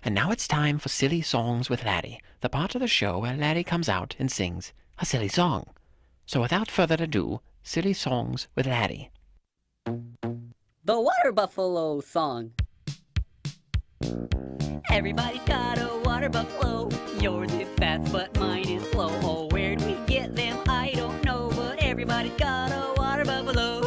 And now it's time for Silly Songs with Larry, the part of the show where Larry comes out and sings a silly song. So without further ado, Silly Songs with Larry. The Water Buffalo Song. Everybody's got a water buffalo. Yours is fast, but mine is slow. Oh, where'd we get them? I don't know, but everybody's got a water buffalo.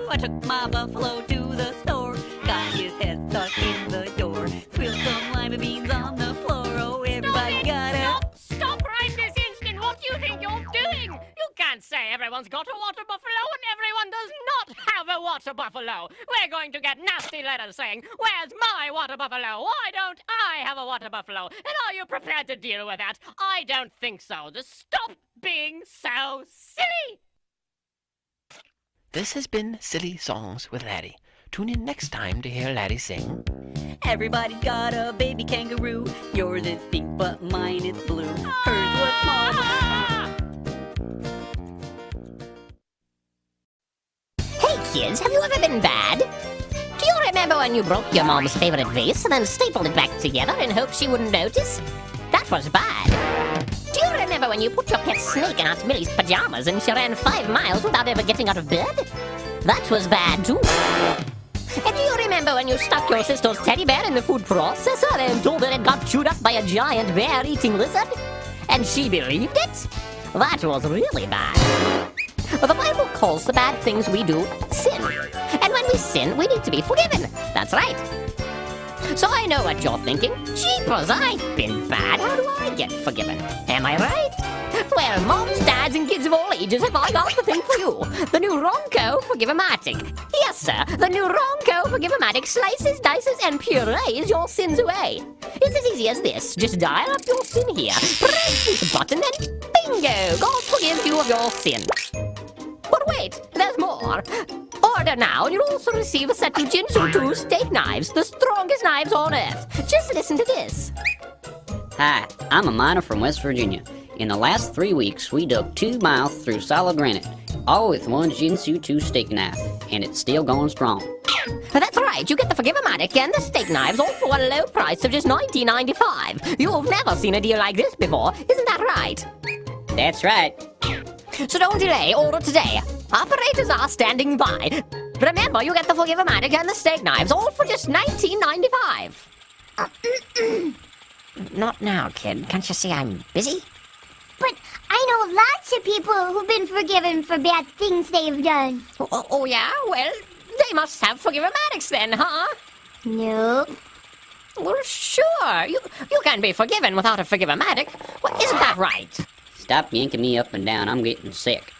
I took my buffalo to the store, got his head stuck in the door, spilled some lima beans on the floor. Oh, everybody got a... Stop right this instant! What do you think you're doing? You can't say everyone's got a water buffalo and everyone does not have a water buffalo. We're going to get nasty letters saying, "Where's my water buffalo? Why don't I have a water buffalo?" And are you prepared to deal with that? I don't think so. Just stop being so silly! This has been Silly Songs with Larry. Tune in next time to hear Larry sing. Everybody's got a baby kangaroo. Yours is pink, but mine is blue. Hers was small. Hey kids, have you ever been bad? Do you remember when you broke your mom's favorite vase and then stapled it back together in hopes she wouldn't notice? That was bad. Do you remember when you put your pet snake in Aunt Millie's pajamas and she ran 5 miles without ever getting out of bed? That was bad too. And do you remember when you stuck your sister's teddy bear in the food processor and told her it got chewed up by a giant bear-eating lizard? And she believed it? That was really bad. The Bible calls the bad things we do sin. And when we sin, we need to be forgiven. That's right. So I know what you're thinking. Jeepers, I've been bad. How do I get forgiven? Am I right? Well, moms, dads, and kids of all ages, have I got the thing for you. The new Ronco forgive-a-matic. Yes, sir. The new Ronco forgive-a-matic slices, dices, and purees your sins away. It's as easy as this. Just dial up your sin here, press this button, and bingo! God forgives you of your sin. But wait, there's more. Order now, and you'll also receive a set of Jinsu 2 steak knives, the strongest knives on earth. Just listen to this. Hi, I'm a miner from West Virginia. In the last 3 weeks, we dug 2 miles through solid granite, all with one Jinsu 2 steak knife, and it's still going strong. That's right, you get the forgive-a-matic and the steak knives all for a low price of just $19.95. You've never seen a deal like this before, isn't that right? That's right. So don't delay, order today. Operators are standing by. Remember, you get the forgive-a-matic and the steak knives, all for just $19.95. Not now, kid. Can't you see I'm busy? But I know lots of people who've been forgiven for bad things they've done. Oh yeah? Well, they must have forgive-a-matics then, huh? Nope. Well, sure. You can't be forgiven without a forgive-a-matic. Well, isn't that right? Stop yanking me up and down. I'm getting sick.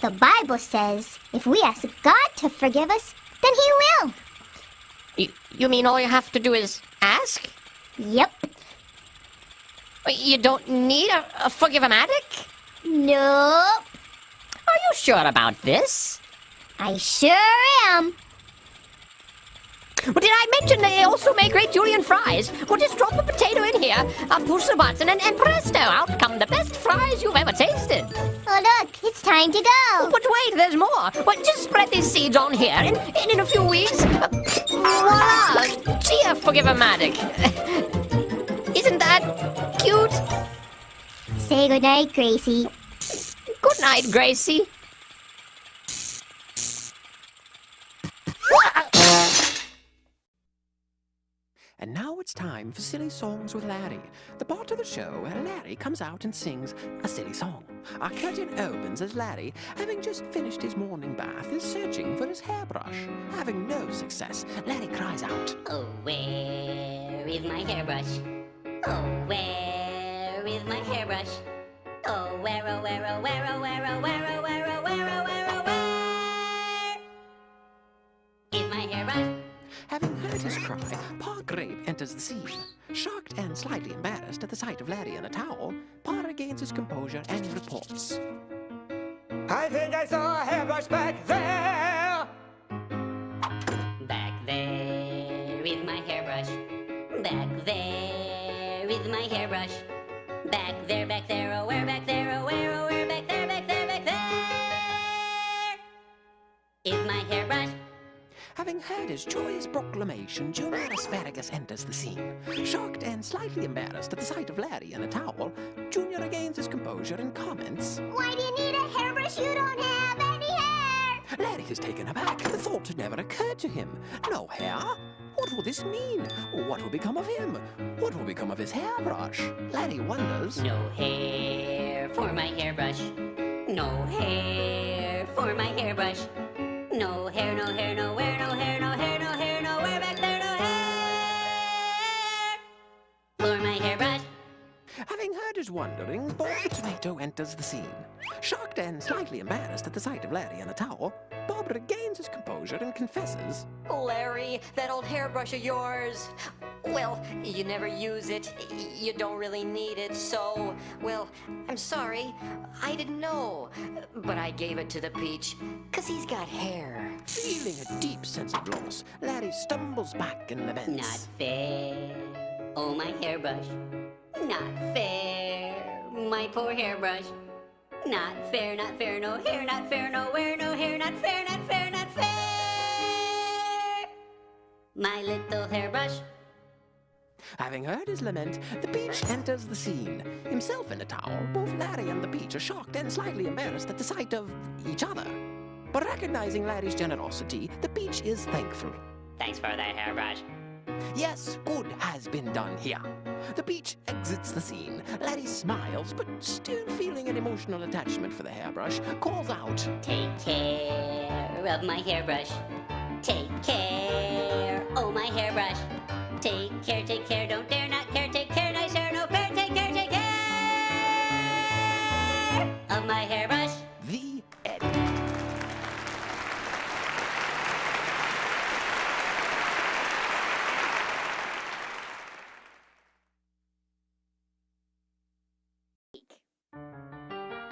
The Bible says if we ask God to forgive us, then He will. You mean all you have to do is ask? Yep. You don't need a forgive-a-matic? Nope. Are you sure about this? I sure am. Well, did I mention they also make great julienne fries? Well, just drop a potato in here, push the button, and presto, out come the best fries you've ever tasted. Oh, look, it's time to go. But wait, there's more. Well, just spread these seeds on here, and in a few weeks, voila! Gee, a forgive-a-matic. Isn't that cute? Say goodnight, Gracie. Good night, Gracie. And now it's time for Silly Songs with Larry, the part of the show where Larry comes out and sings a silly song. Our curtain opens as Larry, having just finished his morning bath, is searching for his hairbrush. Having no success, Larry cries out, Oh, where is my hairbrush? Oh, where is my hairbrush? Oh, where, oh, where, oh, where, oh, where, oh, where, oh, where, oh, where, oh, where, oh, where is my hairbrush? Having heard his cry, Pa Grape enters the scene. Shocked and slightly embarrassed at the sight of Larry in a towel, Pa regains his composure and reports. I think I saw a hairbrush back there. Back there is my hairbrush. Back there is my hairbrush. Back there, oh, where back there, oh, where back there, back there, back there is my hairbrush. Having heard his joyous proclamation, Junior Asparagus enters the scene. Shocked and slightly embarrassed at the sight of Larry in a towel, Junior regains his composure and comments, Why do you need a hairbrush? You don't have any hair! Larry is taken aback. The thought had never occurred to him. No hair? What will this mean? What will become of him? What will become of his hairbrush? Larry wonders. No hair for my hairbrush. No hair for my hairbrush. No hair, no hair, nowhere, no hair, no hair, no hair, nowhere back there, no hair for my hairbrush. Having heard his wanderings, Bob the Tomato enters the scene. Shocked and slightly embarrassed at the sight of Larry in a towel, Bob regains his composure and confesses. Larry, that old hairbrush of yours. Well, you never use it. You don't really need it, so... Well, I'm sorry. I didn't know. But I gave it to the peach, 'cause he's got hair. Feeling a deep sense of loss, Larry stumbles back and laments. Not fair, oh my hairbrush. Not fair, my poor hairbrush. Not fair, no hair, not fair, nowhere, no hair, not fair, not fair, not fair. My little hairbrush. Having heard his lament, the Peach enters the scene. Himself in a towel, both Larry and the Peach are shocked and slightly embarrassed at the sight of each other. But recognizing Larry's generosity, the Peach is thankful. Thanks for that hairbrush. Yes, good has been done here. The Peach exits the scene. Larry smiles, but still feeling an emotional attachment for the hairbrush, calls out, Take care of my hairbrush. Take care, oh my hairbrush. Take care, don't dare not care. Take care, nice hair, no fair. Take care of my hairbrush. The end.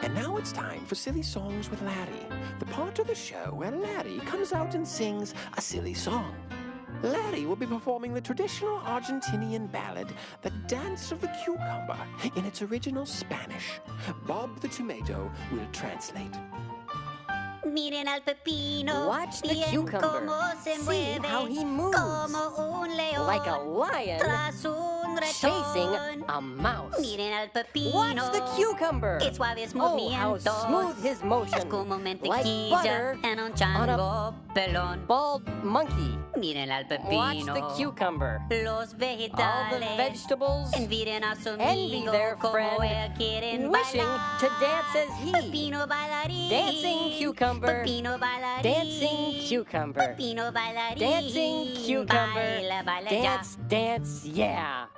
And now it's time for Silly Songs with Larry, the part of the show where Larry comes out and sings a silly song. Larry will be performing the traditional Argentinian ballad, The Dance of the Cucumber, in its original Spanish. Bob the Tomato will translate. Miren al pepino. Watch the bien cucumber. Cómo se See mueve, how he moves. como un león, Like a lion tras un chasing ratón. a mouse. Miren al pepino. Watch the cucumber. Qué suave es Oh, how movimiento. smooth his motion. Es como Like mantequilla butter en un on chango pelón. Bald monkey. Miren al pepino. Watch the cucumber. Los All the vegetales vegetables envidian a su envy amigo their como friend, él quieren wishing bailar. to dance as he. Pepino bailarín. Dancing cucumber. Pepino bailarín. Dancing cucumber. Pepino bailarín. Dancing cucumber. Baila, baila Dance, dance, yeah. ya.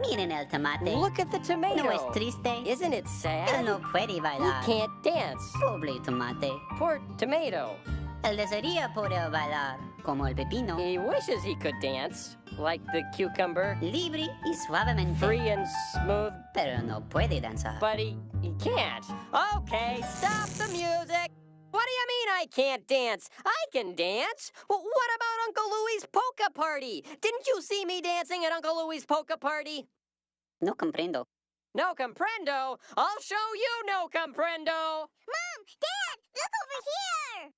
Miren el tomate. Look at the tomato. No es triste. Isn't it Él sad? no puede He bailar. can't dance. Pobre tomate. Poor tomato. Él desearía poder bailar como el pepino. He wishes he could dance, like the cucumber, Libre y suavemente. free and smooth, Pero no puede danzar. but he can't. Okay, stop the music. What do you mean I can't dance? I can dance. Well, what about Uncle Louie's polka party? Didn't you see me dancing at Uncle Louie's polka party? No comprendo. No comprendo. I'll show you no comprendo. Mom! Dad! Look over here!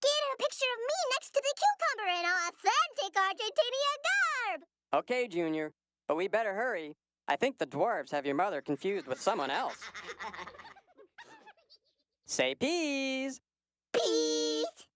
Get a picture of me next to the cucumber in authentic Argentinian garb! Okay, Junior, but we better hurry. I think the dwarves have your mother confused with someone else. Say peas! Peace!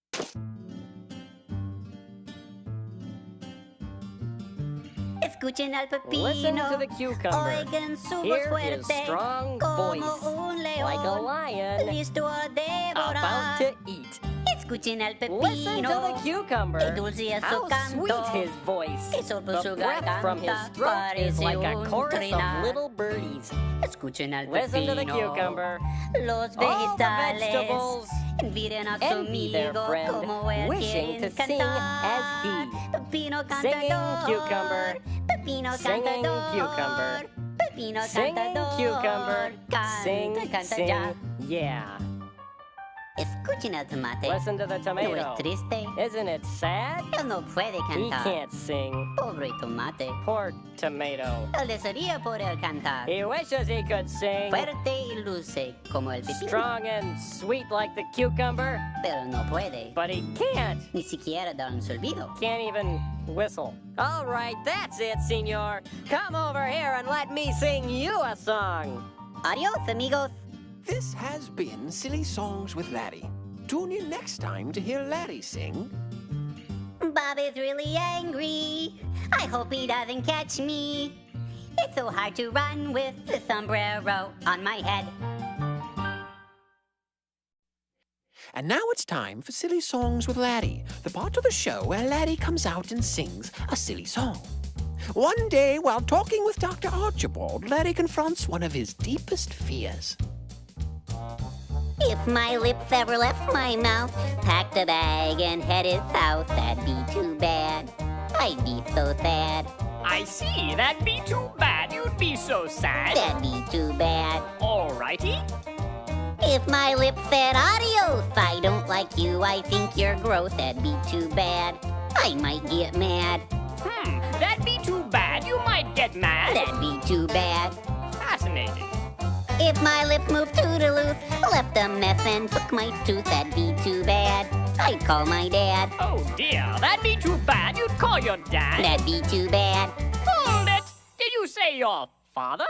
Escuchen al pepino. Listen to the cucumber. Oigan su voz Hear his fuerte. strong Como voice, un león. like a lion, Listo a devorar. about to eat. Escuchen al Listen to the pepino. cucumber. Qué dulce es su How canto. sweet his voice. Que sorbo The su breath from his garganta throat is parece like a un chorus trinar. of little birdies. Escuchen al Listen to the pepino. cucumber. Los All the vegetales vegetables envidian a su envy their amigo friend, como él wishing quieren to sing cantar. as he. Pepino Singing cantador. cucumber. Pepino Singing cantador. cucumber. Pepino Singing cantador. cucumber. Canta, Sing, canta sing, ya. yeah. Escuchen el tomate. Listen to the No tomato. es triste. Isn't it sad? Él no puede He cantar. can't sing. Pobre tomate. Poor tomato. Él desearía poder cantar. He wishes he could sing. Fuerte y dulce como el pepino. Strong and sweet like the cucumber. Pero no puede. But he can't. Ni siquiera dar un silbido. Can't even whistle. All right, that's it, senor. Come over here and let me sing you a song. Adios, amigos. This has been Silly Songs with Larry. Tune in next time to hear Larry sing. Bob is really angry. I hope he doesn't catch me. It's so hard to run with the sombrero on my head. And now it's time for Silly Songs with Larry, the part of the show where Larry comes out and sings a silly song. One day, while talking with Dr. Archibald, Larry confronts one of his deepest fears. If my lips ever left my mouth, packed a bag and headed south, that'd be too bad. I'd be so sad. I see. That'd be too bad. You'd be so sad. That'd be too bad. Alrighty. If my lips said adios, I don't like you, I think you're gross, that'd be too bad. I might get mad. That'd be too bad. You might get mad. That'd be too bad. Fascinating. If my lips moved toodaloo, left a mess and took my tooth, that'd be too bad. I'd call my dad. Oh dear, that'd be too bad. You'd call your dad. That'd be too bad. Hold it! Did you say your father?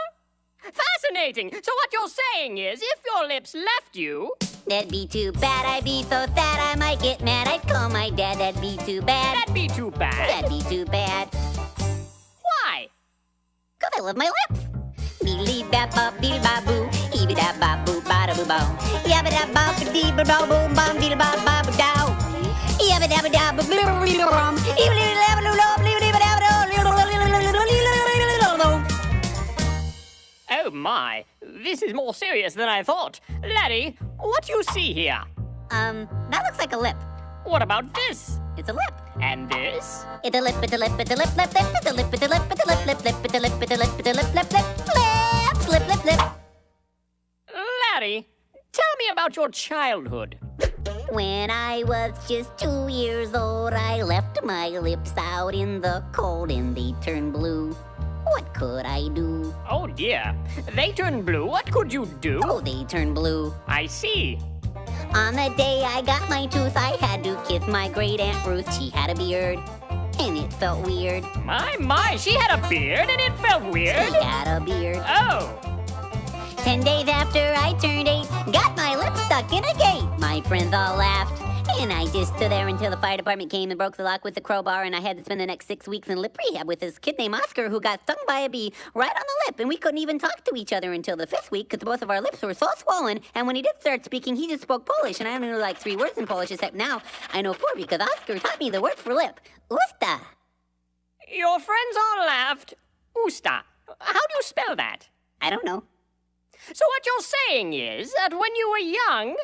Fascinating. So what you're saying is, if your lips left you... That'd be too bad. I'd be so sad I might get mad. I'd call my dad. That'd be too bad. That'd be too bad. That'd be too bad. Why? 'Cause I love my lips. Beely bap bop beely bop boo, eeby dap bop boo ba da boo bow. Yabba dap bop dee ba bow boom bum beely bop bop dow. Yabba dabba dab boo boo boo bum. Eeby dabba doo doo blee dee ba dabba doo. Oh my, this is more serious than I thought. Larry, what do you see here? That looks like a lip. What about this? It's a lip. And this? It's a lip, it's a lip, it's a lip, lip, lip, it's a lip, it's a lip, it's a lip, lip, lip, it's a lip, it's a lip, it's a lip, lip, lip, lip, lip, lip. Larry, tell me about your childhood. When I was just 2 years old, I left my lips out in the cold and they turned blue. What could I do? Oh dear, they turned blue. What could you do? Oh, they turned blue. I see. On the day I got my tooth, I had to kiss my great Aunt Ruth. She had a beard, and it felt weird. My, she had a beard and it felt weird. She had a beard. Oh. 10 days after I turned 8, got my lips stuck in a gate. My friends all laughed, and I just stood there until the fire department came and broke the lock with the crowbar, and I had to spend the next 6 weeks in lip rehab with this kid named Oscar who got stung by a bee right on the lip, and we couldn't even talk to each other until the 5th week because both of our lips were so swollen, and when he did start speaking, he just spoke Polish, and I only knew like 3 words in Polish, except now I know 4 because Oscar taught me the word for lip. Usta. Your friends all laughed. Usta. How do you spell that? I don't know. So what you're saying is that when you were young...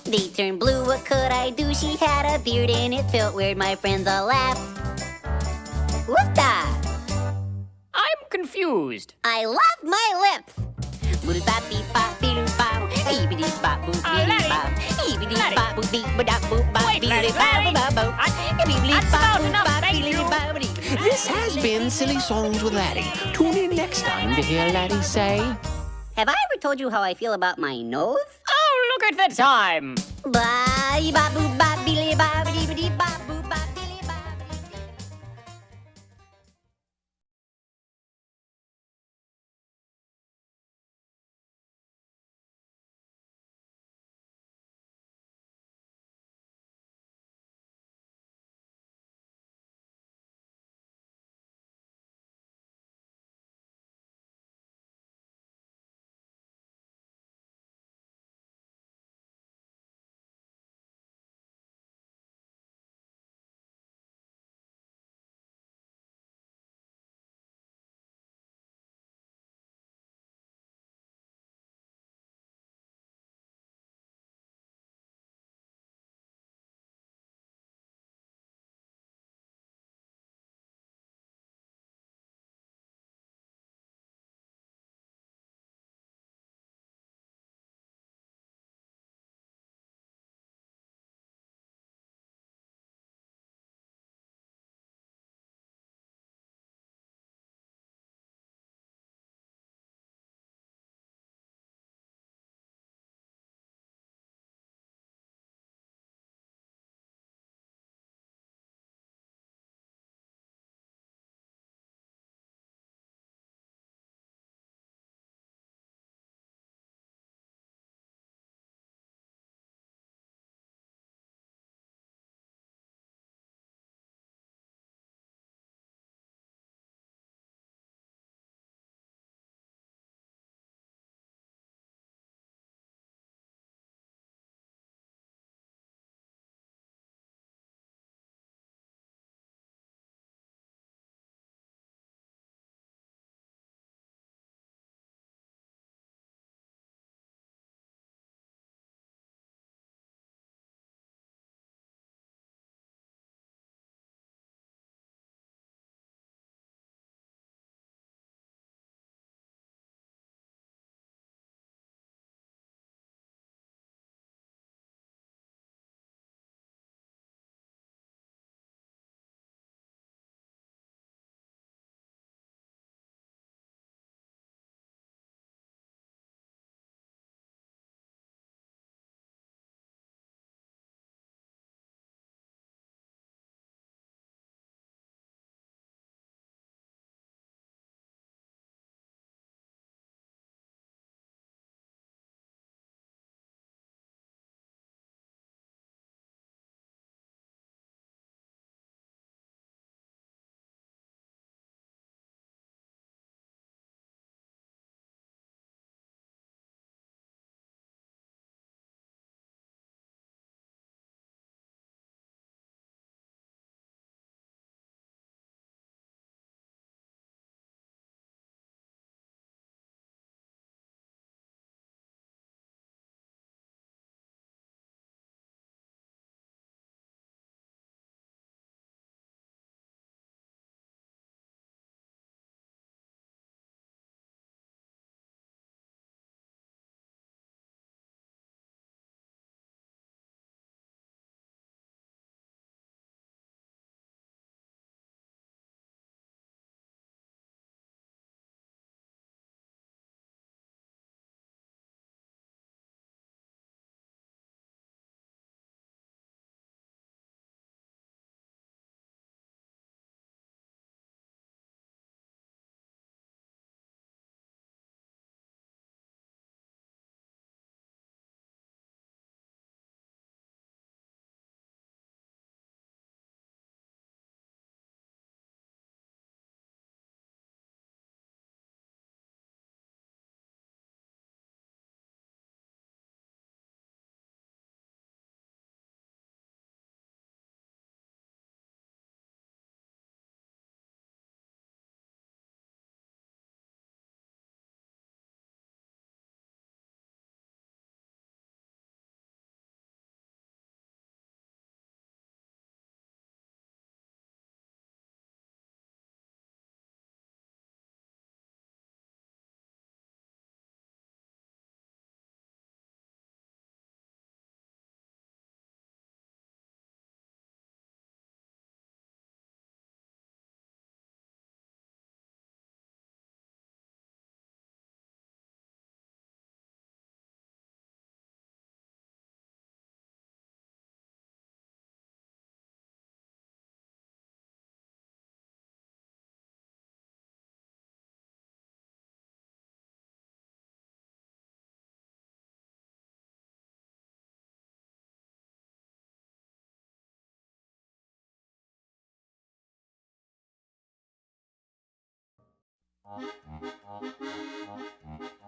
They turned blue, what could I do? She had a beard and it felt weird, my friends all laughed. Usta! I'm confused. I love my lips! This has been Silly Songs with Larry. Tune in next time to hear Larry say... Have I ever told you how I feel about my nose? Oh, look at the time. Bye, ba boo ba billy ba dee ba boo.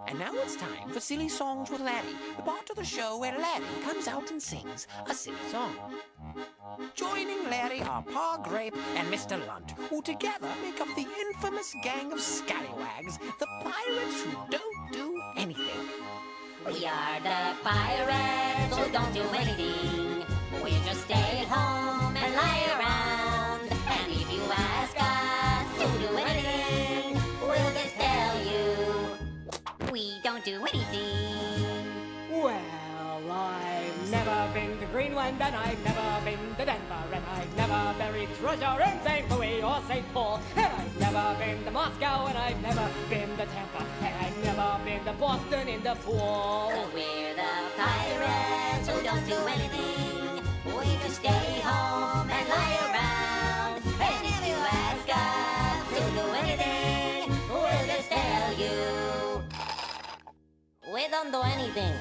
And now it's time for Silly Songs with Larry, the part of the show where Larry comes out and sings a silly song. Joining Larry are Pa Grape and Mr. Lunt, who together make up the infamous gang of scallywags, the pirates who don't do anything. We are the pirates who don't do anything. We just stay at home and lie around. And if you ask us to do anything, we'll just tell you we don't do anything. Well, I've never been to Greenland, and I've never been to Denver, and I've never buried treasure in St. Louis or St. Paul, and I've never been to Moscow, and I've never been to Tampa, and I've never been to Boston in the pool. 'Cause we're the pirates who don't do anything. We just stay home and lie around. And if you ask us to do anything, we'll just tell you we don't do anything.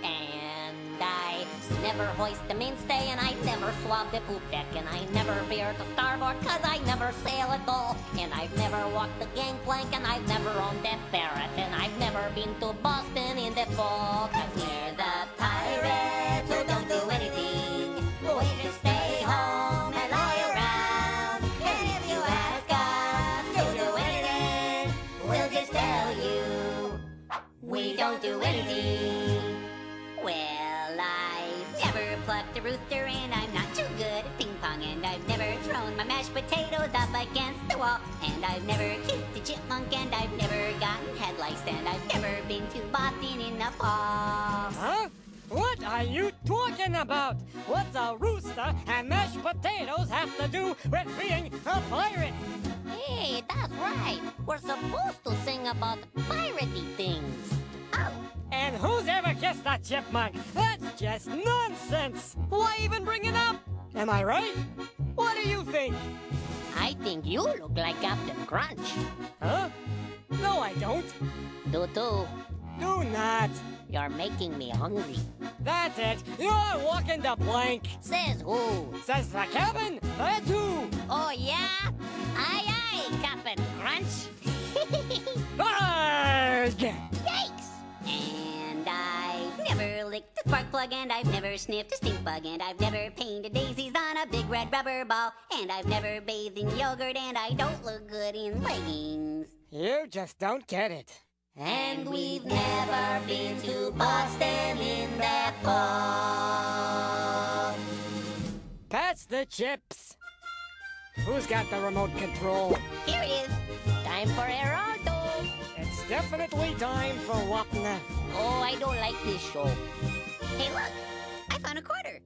And I never hoist the mainstay, and I never swab the poop deck, and I never veer to starboard, 'cause I never sail at all. And I've never walked the gangplank, and I've never owned that ferret, and I've never been to Boston in the fall. 'Cause we're the pirates who don't do anything. We just stay home and lie around. And if you ask us to do anything, we'll just tell you we don't do anything. Well, I've never plucked a rooster, and I'm not too good at ping pong, and I've never thrown my mashed potatoes up against the wall, and I've never kissed a chipmunk, and I've never gotten head lice, and I've never been to Boston in the fall. Huh? What are you talking about? What's a rooster and mashed potatoes have to do with being a pirate? Hey, that's right. We're supposed to sing about piratey things. Oh. And who's ever kissed a chipmunk? That's just nonsense! Why even bring it up? Am I right? What do you think? I think you look like Captain Crunch. Huh? No, I don't. Do too. Do not. You're making me hungry. That's it. You're walking the plank. Says who? Says the cabin. That's who. Oh, yeah? Aye, aye, Captain Crunch. Arrgh! Yikes! And I've never licked a spark plug, and I've never sniffed a stink bug, and I've never painted daisies on a big red rubber ball, and I've never bathed in yogurt, and I don't look good in leggings. You just don't get it. And we've never been to Boston in the fall. Pass the chips. Who's got the remote control? Here it is. Time for Geraldo. It's definitely time for Wapna. Oh, I don't like this show. Hey, look, I found a quarter.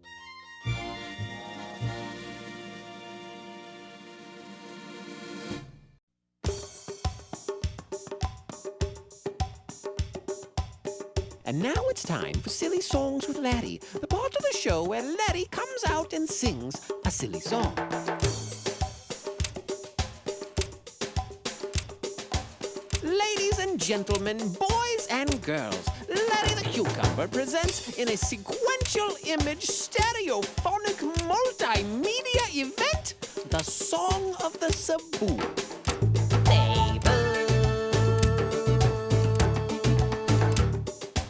And now it's time for Silly Songs with Larry, the part of the show where Larry comes out and sings a silly song. Ladies and gentlemen, boys and girls, Larry the Cucumber presents in a sequential image stereophonic multimedia event the Song of the Cebu.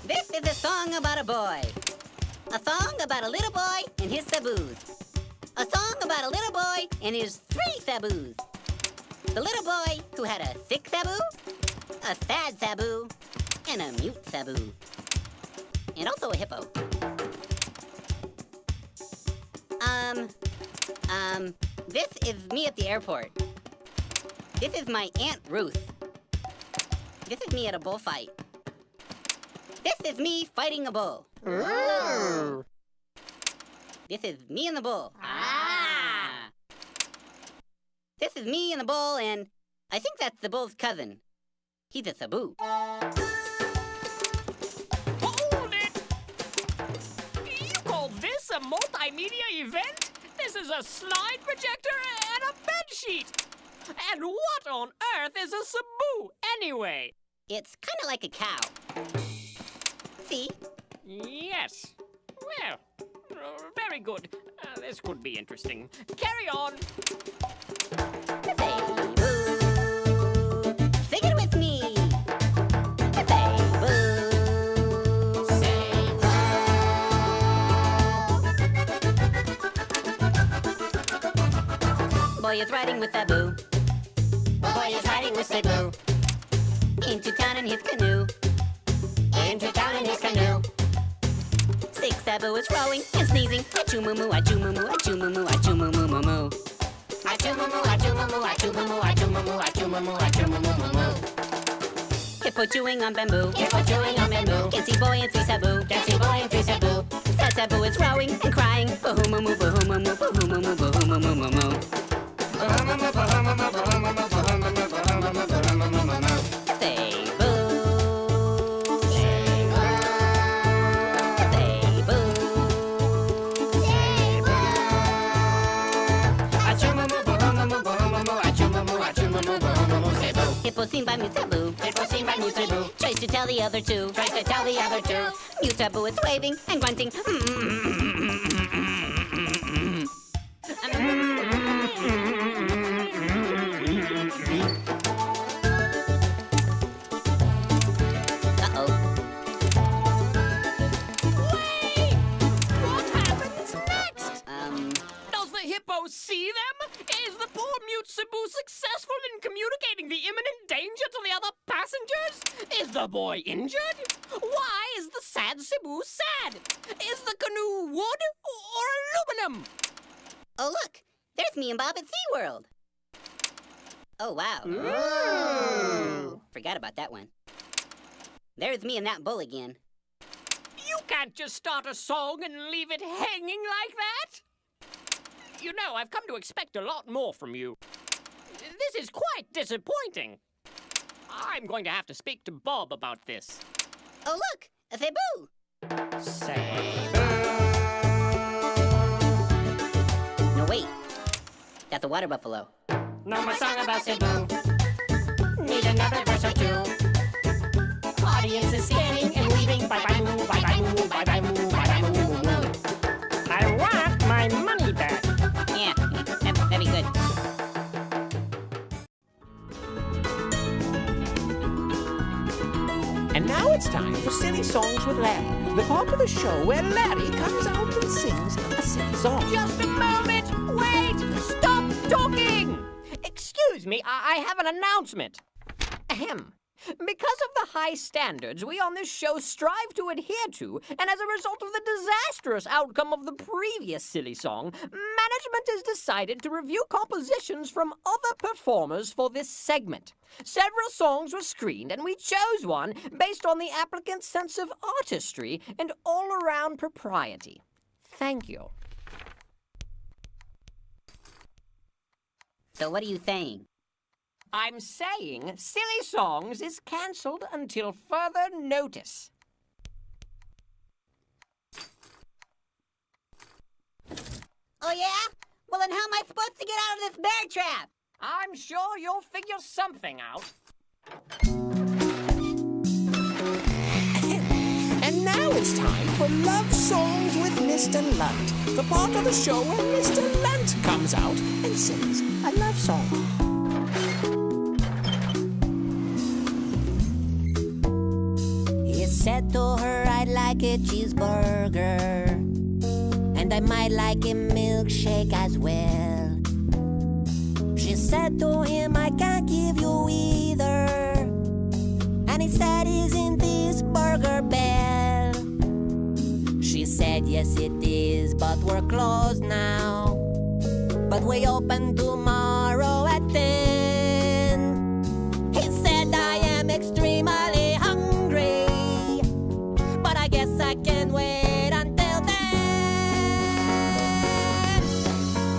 This is a song about a boy. A song about a little boy and his saboos. A song about a little boy and his 3 saboos. The little boy who had a sick saboo, a sad saboo, and a mute saboo. And also a hippo. This is me at the airport. This is my Aunt Ruth. This is me at a bullfight. This is me fighting a bull. This is me and the bull. This is me and the bull, and I think that's the bull's cousin. He's a sabu. Hold it! You call this a multimedia event? This is a slide projector and a bed sheet. And what on earth is a cebu, anyway? It's kind of like a cow. See? Yes. Well, very good. This could be interesting. Carry on. is riding with Sabu. Boy is riding with Cebu. Into town in his canoe. Into town in his canoe. Six Sabu is rowing and sneezing. Achoo moo moo, achoo moo moo, achoo moo moo, achoo moo moo moo moo. Achoo moo moo, achoo moo moo, achoo moo moo, achoo moo moo, achoo moo moo, achoo moo moo moo moo. Hippo chewing on bamboo. Hippo chewing on bamboo. Can see boy and three Sabu. Can see boy and three Sabu. Sad Sabu is rowing and crying. Boo moo moo, boo moo moo, boo moo moo, boo moo moo moo moo. Hippo seen by Mutabu. Hippo seen by Mutabu. Tries to tell the other two. Tries to tell the other two. Mutabu is waving and grunting. Uh-oh. Wait! What happens next? Does the hippo see them? Is the poor mute Cebu successful in communicating the imminent danger to the other passengers? Is the boy injured? Why is the sad Cebu sad? Is the canoe wood or aluminum? Oh, look! There's me and Bob at SeaWorld. Oh, wow. Ooh. Forgot about that one. There's me and that bull again. You can't just start a song and leave it hanging like that. You know, I've come to expect a lot more from you. This is quite disappointing. I'm going to have to speak to Bob about this. Oh, look! A Cebu! No, wait. That's a water buffalo. No more song about Cebu. Need another verse or two. Audience is scanning and leaving. Bye bye moo, bye bye moo, bye bye moo, bye bye moo moo moo. I want my money back. Yeah, that'd be good. And now it's time for Silly Songs with Larry, the part of the show where Larry comes out and sings a silly song. Just a moment! Wait! Stop talking! Excuse me, I have an announcement. Ahem. Because of the high standards we on this show strive to adhere to, and as a result of the disastrous outcome of the previous silly song, management has decided to review compositions from other performers for this segment. Several songs were screened, and we chose one based on the applicant's sense of artistry and all-around propriety. Thank you. So what are you saying? I'm saying Silly Songs is cancelled until further notice. Oh, yeah? Well, then how am I supposed to get out of this bear trap? I'm sure you'll figure something out. And now it's time for Love Songs with Mr. Lunt, the part of the show where Mr. Lunt comes out and sings a love song. He said to her, I'd like a cheeseburger, and I might like a milkshake as well. She said to him, I can't give you either, and he said, isn't this Burger Bell? She said, yes it is, but we're closed now, but we open tomorrow at 10. He said, I am extremely hungry, but I guess I can wait until then.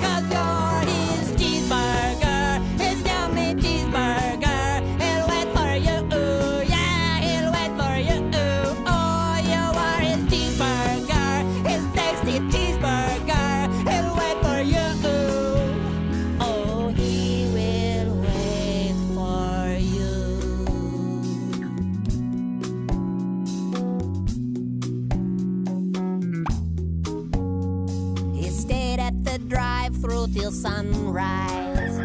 'Cause you're his cheeseburger, his yummy cheeseburger. He'll wait for you, ooh, yeah, he'll wait for you, ooh. Oh, you are his cheeseburger, his tasty cheeseburger. He'll wait for you, ooh. Oh, he will wait for you. He stayed at the drive-thru till sunrise.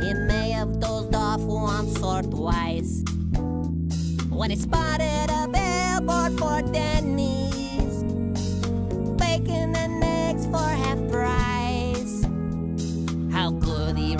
He may have dozed off once or twice when he spotted a billboard for Denny's, bacon and eggs for half price. How could he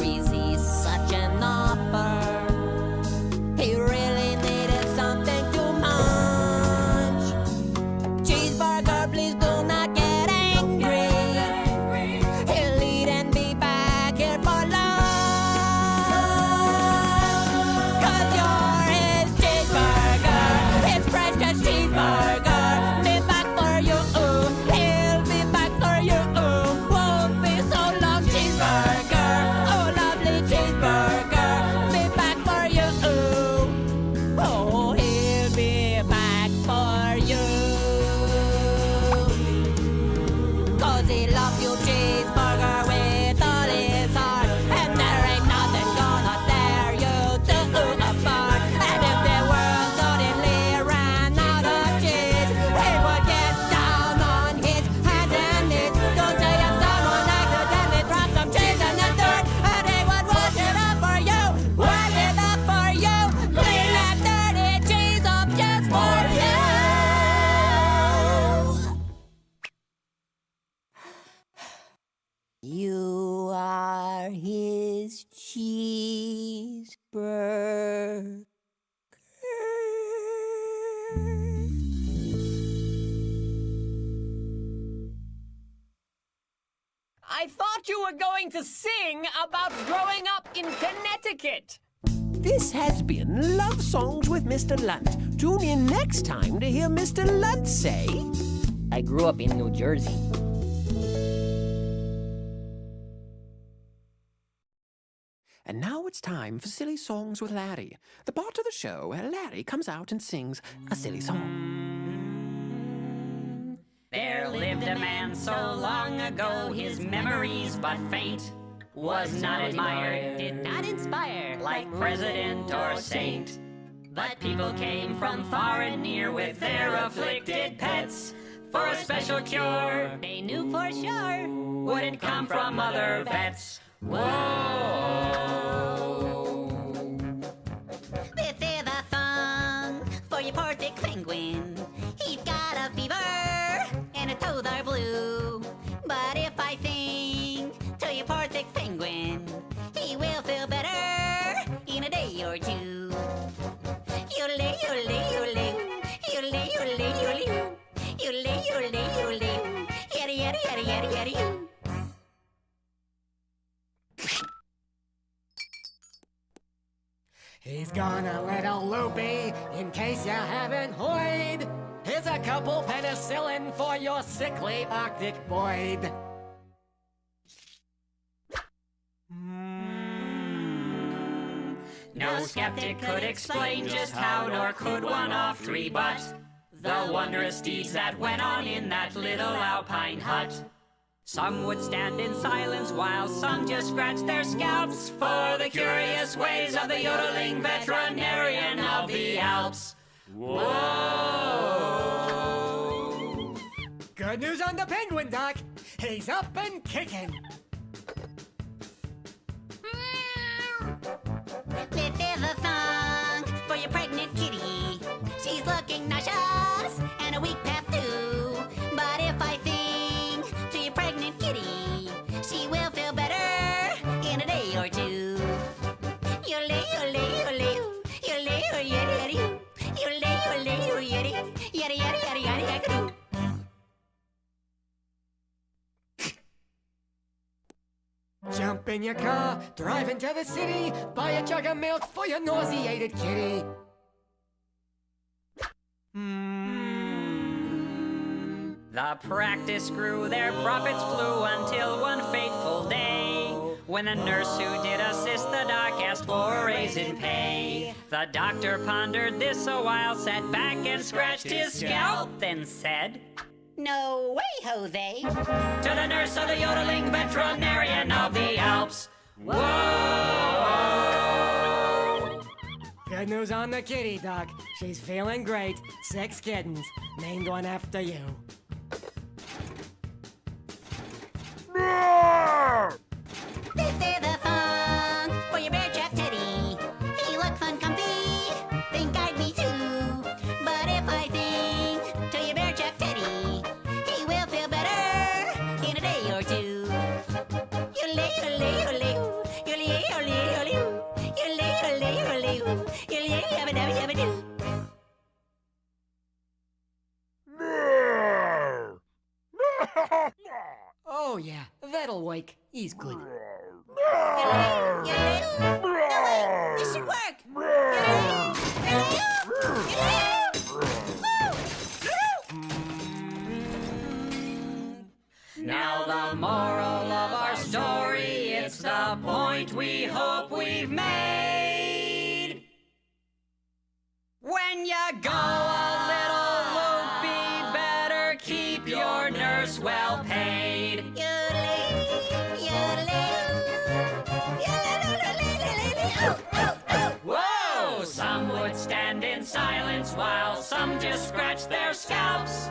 thought you were going to sing about growing up in Connecticut. This has been Love Songs with Mr. Lunt. Tune in next time to hear Mr. Lunt say... I grew up in New Jersey. And now it's time for Silly Songs with Larry, the part of the show where Larry comes out and sings a silly song. There lived a man so long ago, his memories but faint. Was not admired, did not inspire, like president or saint. But people came from far and near with their afflicted pets for a special cure. They knew for sure wouldn't come from other vets. Whoa! This is a song for your poor thick penguin. He's got a fever and his toes are blue. But if I sing to your poor thick penguin, he will feel better in a day or two. Yodeling, yodeling, yodeling, yodeling, yodeling, yodeling, yodeling, yodeling, yodeling, yada yada yada yada yada yada. He's gone a little loopy, in case you haven't heard. Here's a couple penicillin for your sickly Arctic Boyd. No skeptic could explain just how, nor could one of three, but the wondrous deeds that went on in that little alpine hut. Some would stand in silence while some just scratched their scalps for the curious ways of the yodeling veterinarian of the Alps. Whoa! Good news on the penguin, Doc. He's up and kicking. This is a song for your pregnant kitty. She's looking nauseous and a weak past too. But if I sing to your pregnant kitty, she will feel better in a day or two. Yodeling, yodeling, yodeling, yodeling, yodeling, yodeling, yodeling, yodeling, yada yada yada yada yada. Jump in your car, drive into the city, buy a jug of milk for your nauseated kitty. The practice grew, their profits flew until one fateful day, when the nurse who did assist the doc asked for a raise in pay. The doctor pondered this a while, sat back and scratched his scalp, then said, No way, Jose. to the nurse of the yodeling veterinarian of the Alps. Whoa! Good news on the kitty, Doc. She's feeling great. 6 kittens, named one after you. This is a song for your bear trap teddy. He looks uncomfy, think I'd be too. But if I sing to your bear trap teddy, he will feel better in a day or two. Yodeling, yodeling, yodeling, yodeling, yodeling, yodeling, yodeling, yodeling, yodeling, yabba dabba yabba doo. Oh yeah, that'll wake. He's good. Yodeling, yodeling. No way, this should work. Yodeling, yodeling, yodeling. Now the moral of our story, it's the point we hope we've made. When you go a little loopy, better keep your nurse well paid. Yodeling, yodeling, yodeling. Whoa! Some would stand in silence while some just scratch their scalps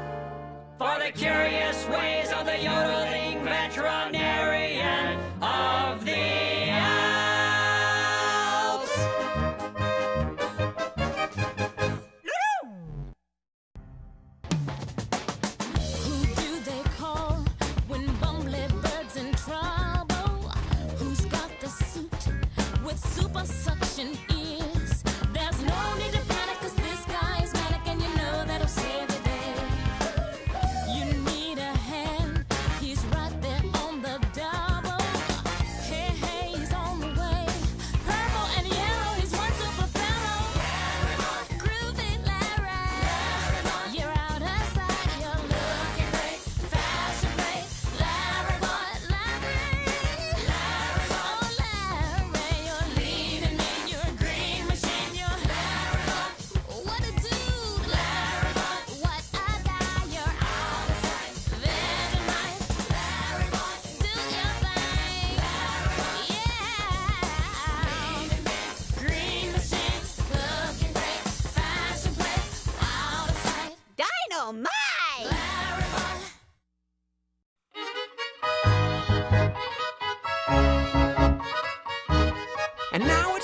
for the curious ways of the yodeling veterinarian of the Alps. Who do they call when bumbly birds in trouble? Who's got the suit with super suction ears? There's no need to panic, 'cause this guy is manic, and you know that'll save the day. You need a hand, he's right there on the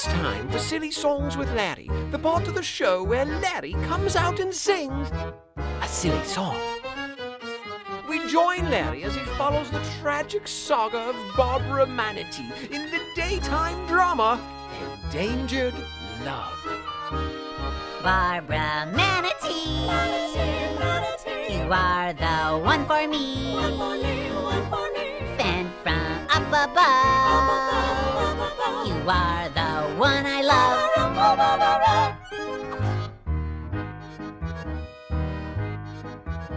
it's time for Silly Songs with Larry, the part of the show where Larry comes out and sings a silly song. We join Larry as he follows the tragic saga of Barbara Manatee in the daytime drama Endangered Love. Barbara Manatee, you are the one for me, sent from up above. You are the one I love.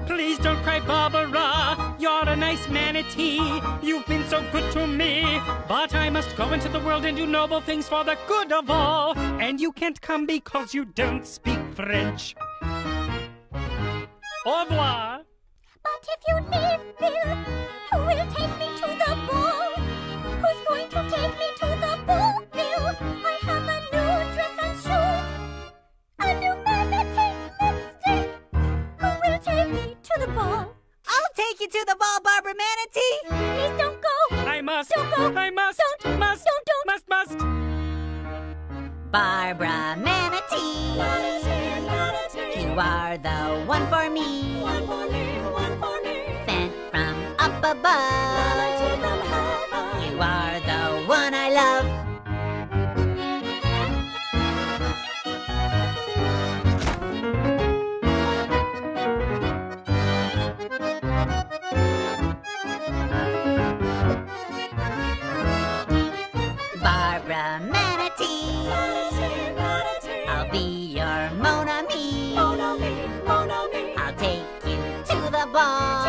Please don't cry, Barbara. You're a nice manatee. You've been so good to me. But I must go into the world and do noble things for the good of all. And you can't come because you don't speak French. Au revoir. But if you leave, Bill, who will take me to the ball? Who's going to take me to the ball, Bill? I have a new dress and shoes, a new manatee lipstick. Who will take me to the ball? I'll take you to the ball, Barbara Manatee. Please don't go. I must. Don't go. I must. Don't. Must. Don't. Must. Barbara Manatee, you are the one for me, sent from up above. You are the one I love. Barbara Manatee, I'll be your mon ami. I'll take you to the ball.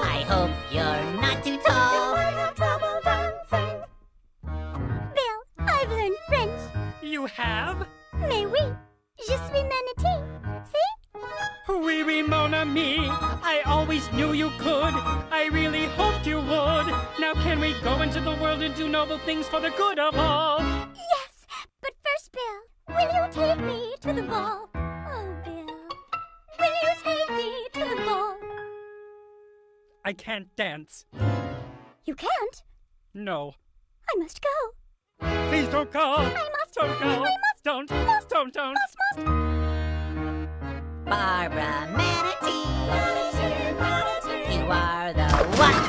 I hope you're not too tall. Bill, I've learned French. You have? Mais oui, je suis manatee. See? Oui, oui, mon ami. I always knew you could. I really hoped you would. Now can we go into the world and do noble things for the good of all? Yes, but first, Bill, will you take me to the ball? Oh, Bill, will you take me to the ball? I can't dance. You can't? No. I must go. Please don't go. I must. Don't go. I must. Don't. Must. Don't. Must. Barbara Manatee, you are the one.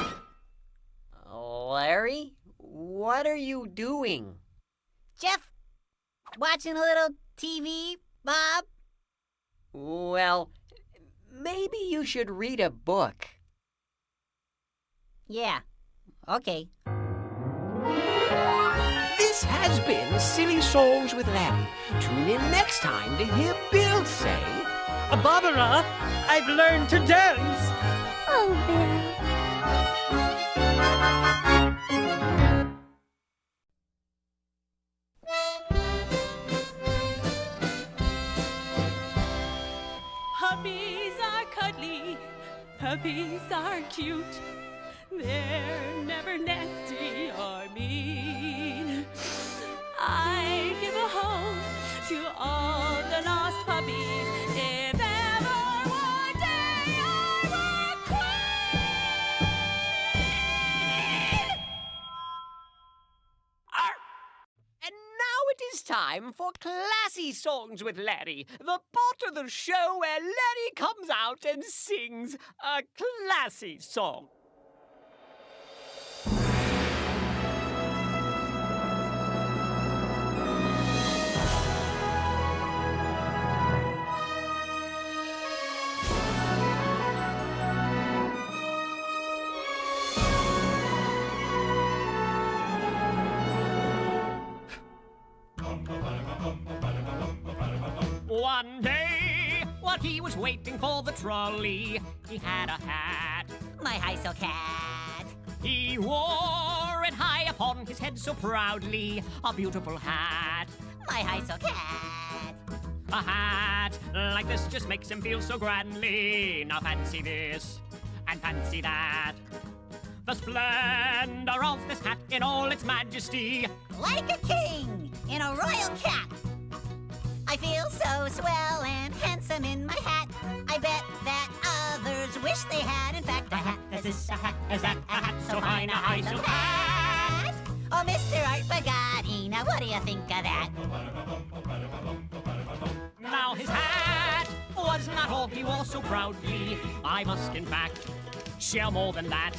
Larry, what are you doing? Jeff, watching a little TV, Bob? Well, maybe you should read a book. Yeah, okay. This has been Silly Songs with Larry. Tune in next time to hear Bill say, Barbara, I've learned to dance. Oh, Bill. Puppies are cuddly, puppies are cute. They're never nasty or mean. I give a home to all the lost puppies. If ever one day I were queen. And now it is time for Classy Songs with Larry, the part of the show where Larry comes out and sings a classy song. One day, while he was waiting for the trolley, he had a hat. My Hyso cat. He wore it high upon his head so proudly, a beautiful hat. My Hyso cat. A hat like this just makes him feel so grandly. Now fancy this and fancy that. The splendor of this hat in all its majesty. Like a king in a royal cap. I feel so swell and handsome in my hat. I bet that others wish they had, in fact, a hat as this, a hat Is that a hat so fine, a high so hat? Oh, Mr. Art Bugatti, now what do you you think of that? Now his hat was not all he wore so proudly. I must, in fact, share more than that.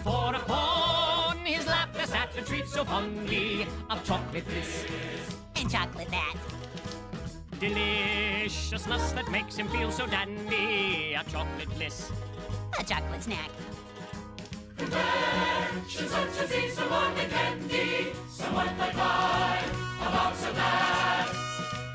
For upon his lap there sat a treat so fondly of chocolate this And chocolate that. deliciousness that makes him feel so dandy. A chocolate bliss. A chocolate snack. Confections such as these, someone like candy, someone like mine, a box of that.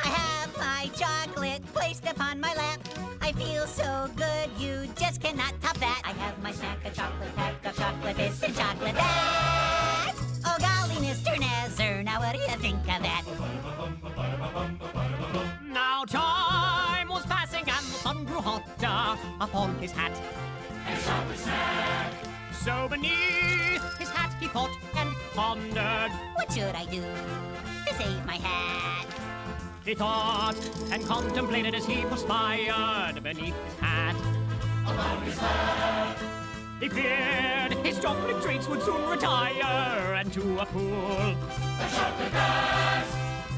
I have my chocolate placed upon my lap. I feel so good, you just cannot top that. I have my snack, a chocolate pack of chocolate this and chocolate that. Oh golly, Mr. Nazar, now what do you think of that? Now time was passing and the sun grew hotter upon his hat. And chocolate snack. So beneath his hat he thought and pondered. What should I do to save my hat? He thought and contemplated as he perspired beneath his hat. Along his hat. He feared his chocolate treats would soon retire and to a pool. A chocolate hat.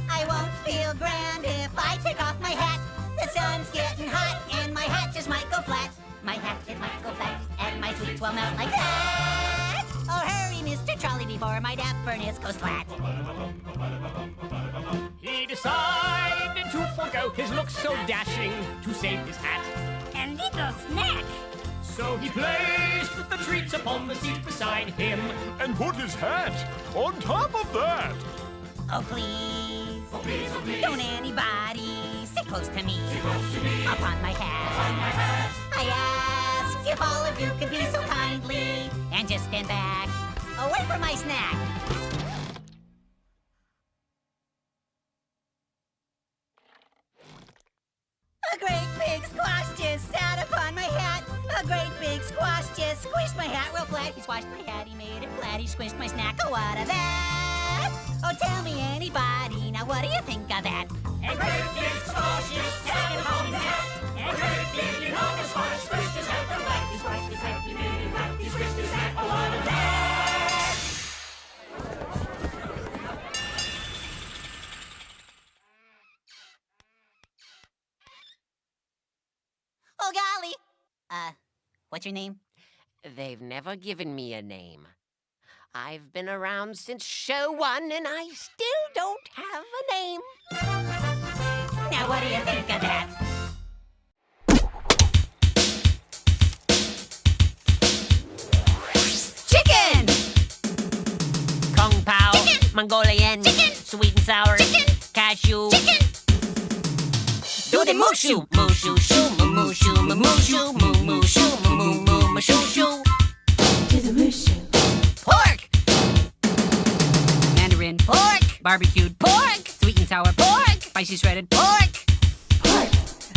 I won't feel grand if I take off my hat. The sun's getting hot and my hat just might go flat. My hat, it might go flat and my sweets will melt like that. Oh, hurry, Mr. Trolley, before my dapperness goes flat. He decided to forgo his looks so dashing to save his hat. A little snack. So he placed the treats upon the seat beside him And put his hat on top of that. Oh, please. Oh, please, oh, please. Don't anybody sit close to me. Sit close to me. Upon my hat. On my hat. I ask if all of you could be so kindly and just stand back away from my snack. A great big squash just sat upon my hat. A great big squash just squished my hat real flat. He squashed my hat, he made it flat, he squished my snack. Oh, what of that? Oh, tell me anybody, now what do you think of that? A great big squash just sat upon his hat. A great big enormous squash squished his hat real flat. He squashed his hat, he made it flat, he squished his hat. Oh, what of that? Oh, golly. What's your name? They've never given me a name. I've been around since show 1 and I still don't have a name. Now, what do you think of that? Chicken! Kung Pao, Chicken! Mongolian, Chicken! sweet and sour, Chicken! cashew, Chicken! do the mushu, mushu, shoo, mushu, mushu, mushu, mushu, shoo. To the mushu. Pork, Mandarin, pork, barbecued pork, sweet and sour pork, spicy shredded pork. Pork.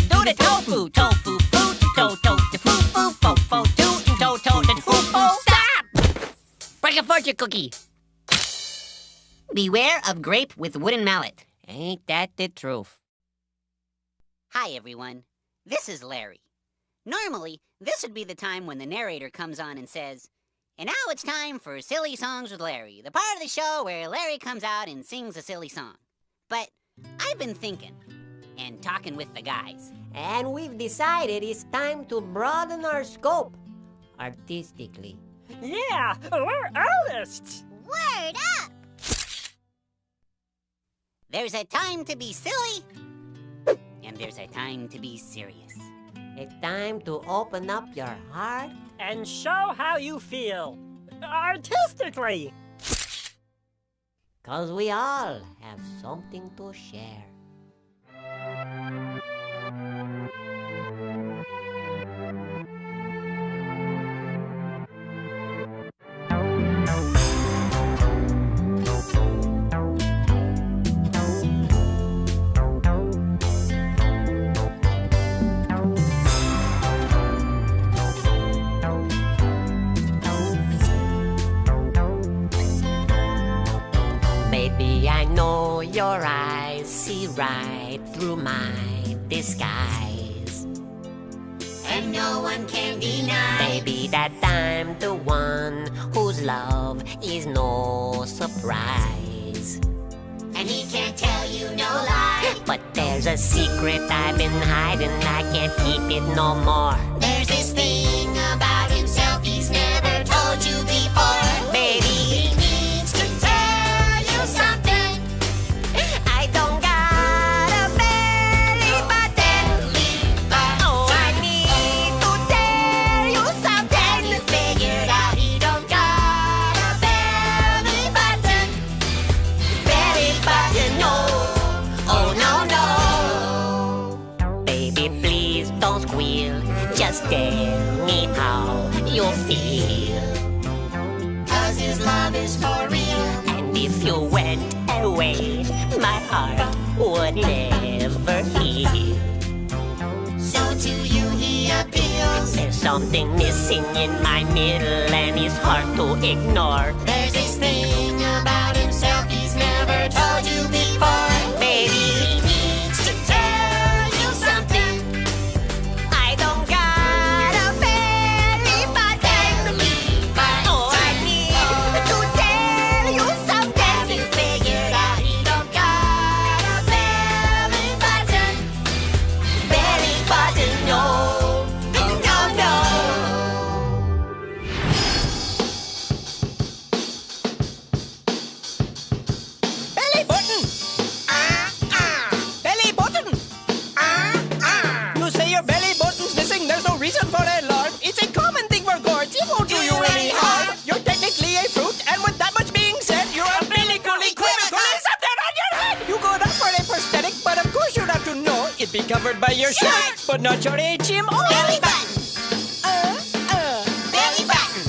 Do the tofu, tofu, foo, to, to, foo, foo, fo, fo, do, to, to, foo, fo. Stop! Break a fortune cookie. Beware of grape with wooden mallet. Ain't that the truth? Hi, everyone. This is Larry. Normally, this would be the time when the narrator comes on and says, and now it's time for Silly Songs with Larry, the part of the show where Larry comes out and sings a silly song. But I've been thinking and talking with the guys. And we've decided it's time to broaden our scope artistically. Yeah, we're artists. Word up! There's a time to be silly, and there's a time to be serious. A time to open up your heart. And show how you feel. Artistically. 'Cause we all have something to share. Baby, I know your eyes see right through my disguise. And no one can deny. Baby, that I'm the one whose love is no surprise. And he can't tell you no lie. But there's a secret I've been hiding, I can't keep it no more. There's this thing about himself he's never told you before. Baby, He needs to tell you something. I don't got a belly button. Oh, I need to tell you something. You figured out he don't got a belly button. Belly button, no. Oh no no. Baby, please don't squeal. Just tell me how you feel. 'Cause his love is for real. And if you went away, my heart would never heal. So to you he appeals. There's something missing in my middle, and it's hard to ignore. There's this thing about himself he's never told you before. Baby, He needs to tell you something. I don't got a belly button. Oh, I need to tell you something. Have you figured out he don't got a belly button? Belly button, no. Oh no no. Belly button! Belly button! You say your belly button's missing, there's no reason for alarm. It's a common thing for gourds, it won't do you any harm. You're technically a fruit, and with that much being said, you're umbilically equivocal. There's something on your head! You could ask for a prosthetic, but of course you'd have to know it'd be covered by your shirt, but not your HMO. Belly button. Belly button.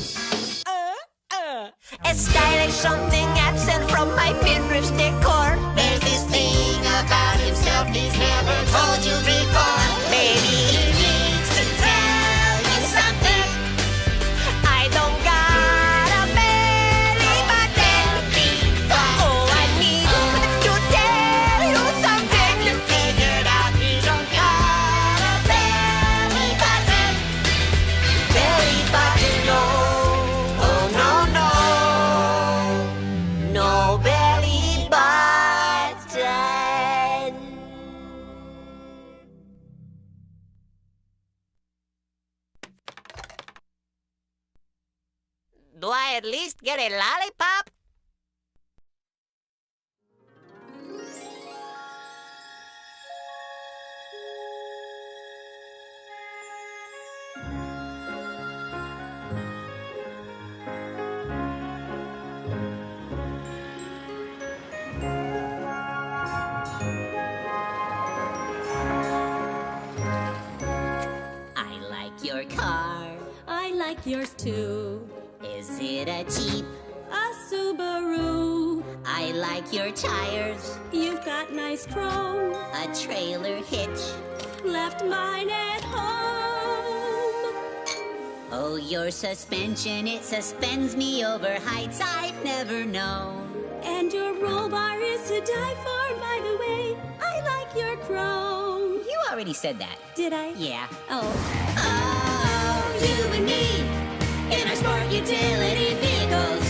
A stylish something absent from my midriff's decor. There's this thing about himself he's never told you before. Baby, He needs to tell you something. I don't got a belly button. Oh, I need to tell you something. You figured out he don't got a belly button. Belly button, no. Oh, no, no. No belly button. Do I at least get a lollipop? I like your car. I like yours too. Is it a Jeep? A Subaru. I like your tires. You've got nice chrome. A trailer hitch. Left mine at home. Oh, your suspension, it suspends me over heights I've never known. And your roll bar is to die for, by the way. I like your chrome. You already said that. Did I? Yeah. Oh. Oh, you and me in our sport utility vehicles,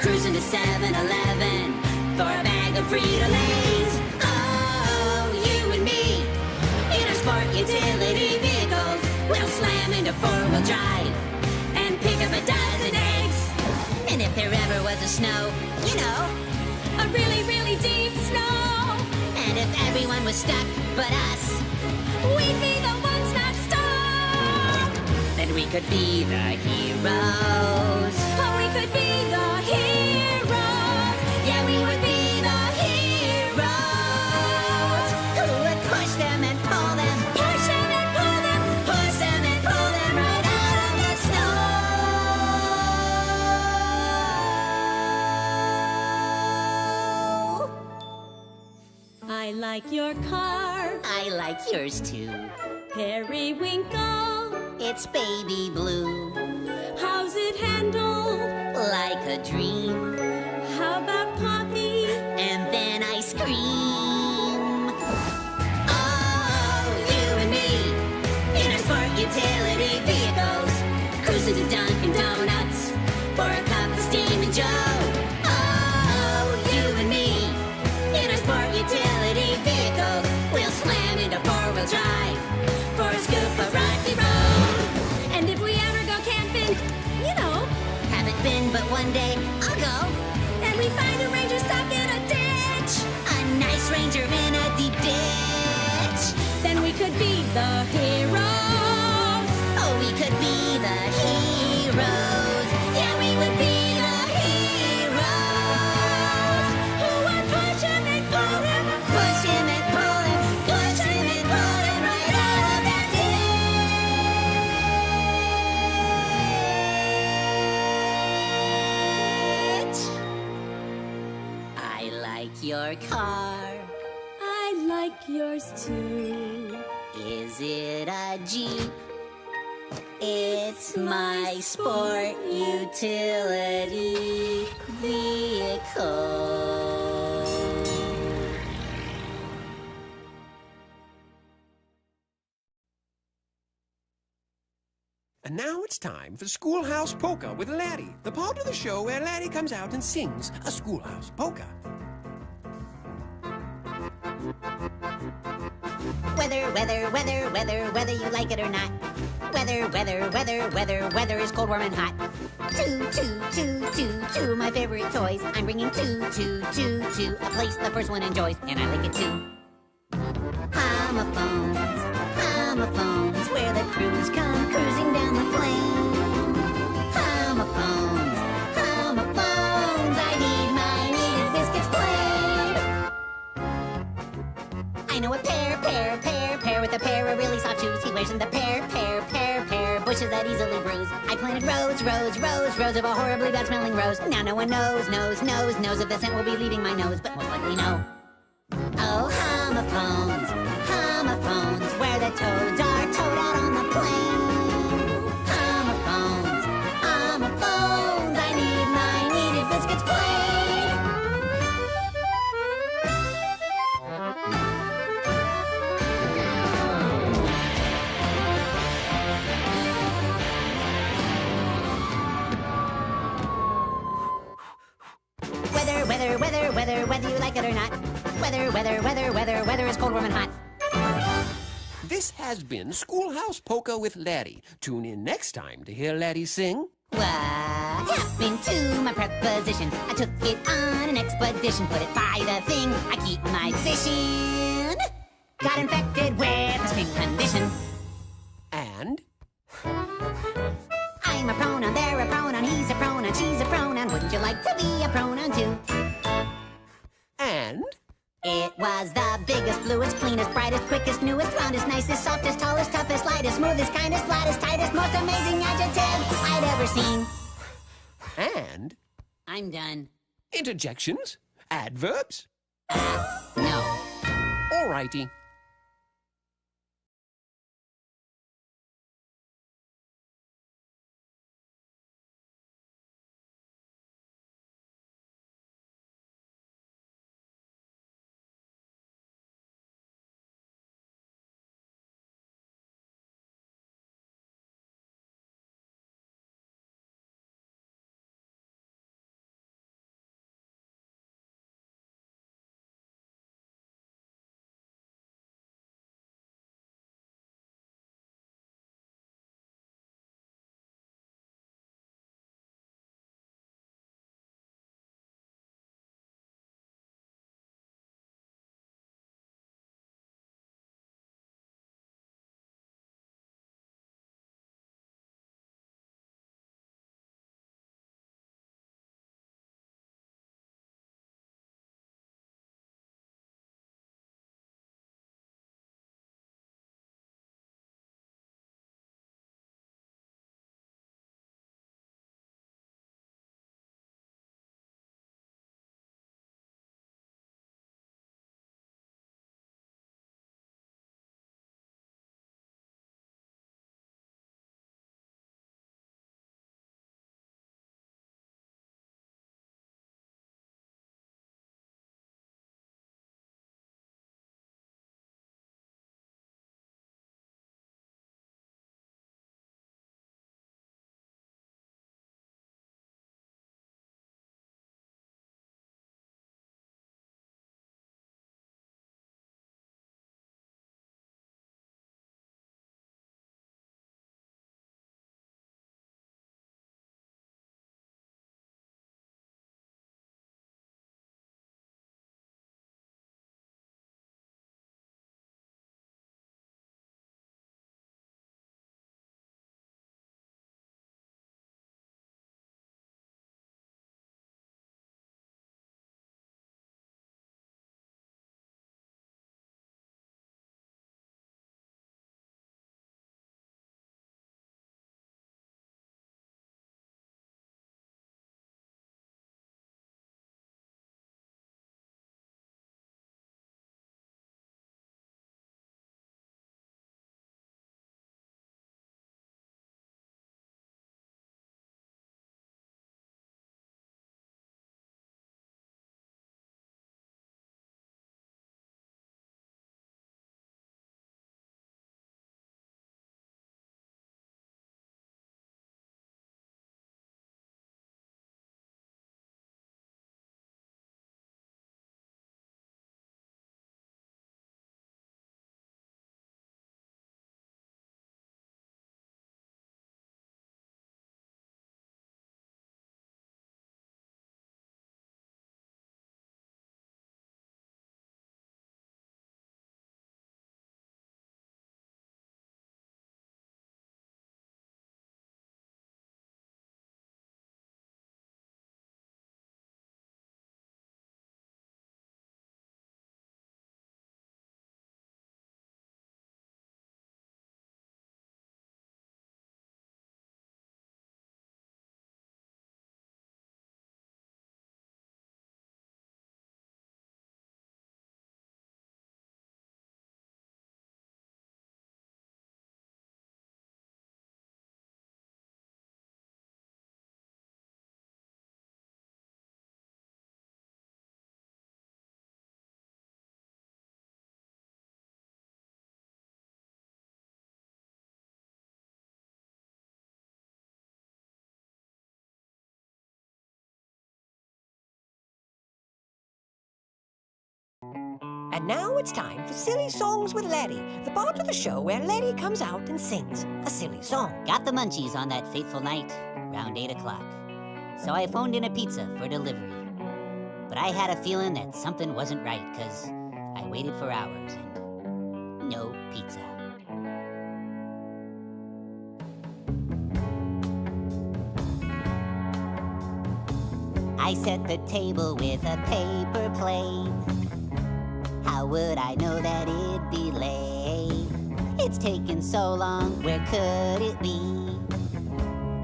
cruising to 7-Eleven for a bag of Frito-Lays. Oh, you and me in our sport utility vehicles, we'll slam into four-wheel drive and pick up a dozen eggs. And if there ever was a snow, you know, A really, really deep snow. and if everyone was stuck but us, We'd be the ones not stuck. then we could be the heroes. Oh, we could be the heroes. Yeah, we would be the heroes who would push them and pull them, Push them and pull them. push them and pull them right out of the snow. I like your car. I like yours too. Periwinkle. It's baby blue, How's it handled? like a dream, How about coffee? and then ice cream. Oh, you and me in our sport utility vehicles, cruising to Dunkin' Donuts for a cup of steaming Joe. Oh, you and me in our sport one day. I'll go. And we find a ranger stuck in a ditch. A nice ranger in a deep ditch. Then we could be the heroes. Oh, we could be the heroes. Yeah, we would be the heroes. Who would push him and pull him, push him and pull him, push him and pull him right out of that ditch. I like your car. I like yours too. Is it a Jeep? It's my sport utility vehicle. And now it's time for Schoolhouse Polka with Larry, the part of the show where Larry comes out and sings a schoolhouse polka. Whether you like it or not. Weather is cold, warm, and hot. Two, my favorite toys. I'm bringing two, a place the first one enjoys, and I like it too. Homophones, where the crews come cruising down the plain. Homophones, I need my needed biscuits played. I know a pear with a pair of really soft shoes. He wears in the pear bushes that easily bruise. I planted rows of a horribly bad smelling rose. Now no one knows if the scent will be leaving my nose, but most likely no. Oh, homophones, where the toads are towed out on the plain. Homophones, I need my needed biscuits played. Whether you like it or not. Weather is cold, warm, and hot. This has been Schoolhouse Polka with Larry. Tune in next time to hear Larry sing. What happened to my preposition? I took it on an expedition, put it by the thing. I keep my fishing. Got infected with a skin condition. And? I'm a pronoun, they're a pronoun, he's a pronoun, she's a pronoun. Wouldn't you like to be a pronoun too? And? It was the biggest, bluest, cleanest, brightest, quickest, newest, roundest, nicest, softest, tallest, toughest, lightest, smoothest, kindest, flattest, tightest, most amazing adjective I'd ever seen. And? I'm done. Interjections? Adverbs? No. Alrighty. And now it's time for Silly Songs with Larry, the part of the show where Larry comes out and sings a silly song. Got the munchies on that fateful night, around 8 o'clock. So I phoned in a pizza for delivery. But I had a feeling that something wasn't right, because I waited for hours and no pizza. I set the table with a paper plate. How would I know that it'd be late? It's taken so long, where could it be?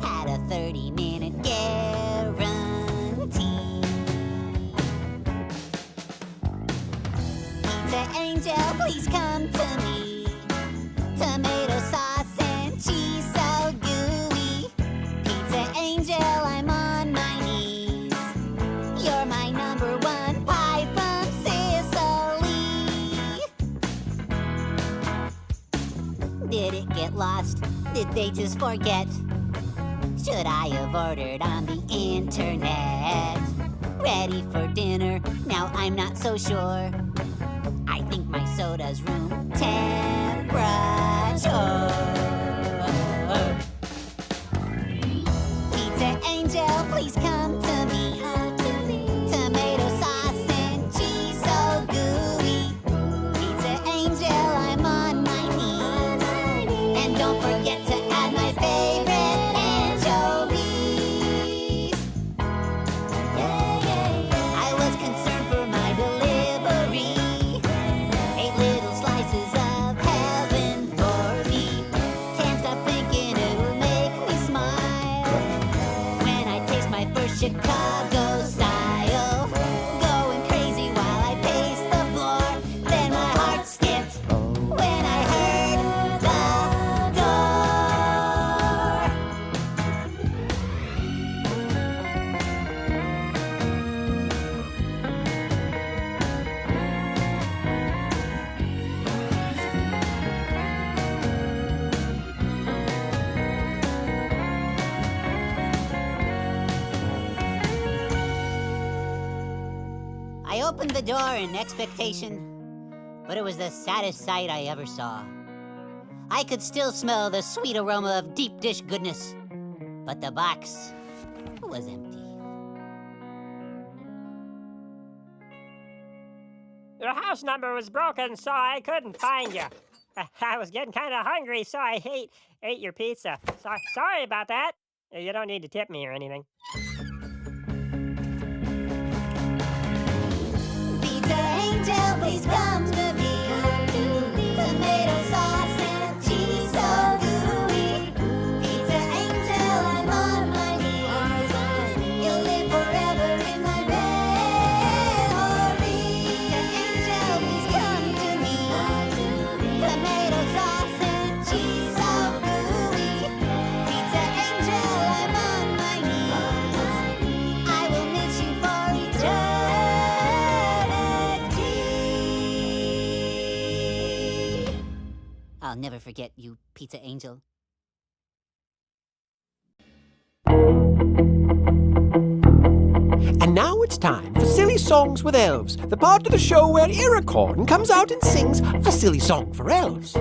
Had a 30-minute guarantee. Pizza Angel, please come to me. Tomato sauce and cheese so gooey. Pizza Angel, I'm on my knees. You're my number one pie from Sicily. Did it get lost? Did they just forget? Should I have ordered on the internet? Ready for dinner? Now I'm not so sure. I think my soda's room temperature. Pizza Angel, please come to me. Tomato sauce and cheese so gooey. Pizza Angel, I'm on my knees. And don't forget to add my favorite anchovies. I was concerned for my delivery. 8 little slices of heaven for me. Can't stop thinking it'll make me smile when I taste my first Chicago style. Going crazy while I pace the floor. Then my heart skipped when I heard the door. I opened the door in expectation, but it was the saddest sight I ever saw. I could still smell the sweet aroma of deep dish goodness, but the box was empty. Your house number was broken, so I couldn't find you. I was getting kind of hungry, so I ate your pizza. Sorry about that. You don't need to tip me or anything. Pizza Angel, please come to me. Tomato sauce and cheese so gooey. Pizza Angel, I'm on my knees. You'll live forever in my memory. Pizza Angel, please come to me. Tomato sauce and cheese so gooey. Pizza Angel, I'm on my knees. I will miss you for eternity. I'll never forget you, Pizza Angel. And now it's time for Silly Songs with Elves, the part of the show where Iricorn comes out and sings a silly song for elves.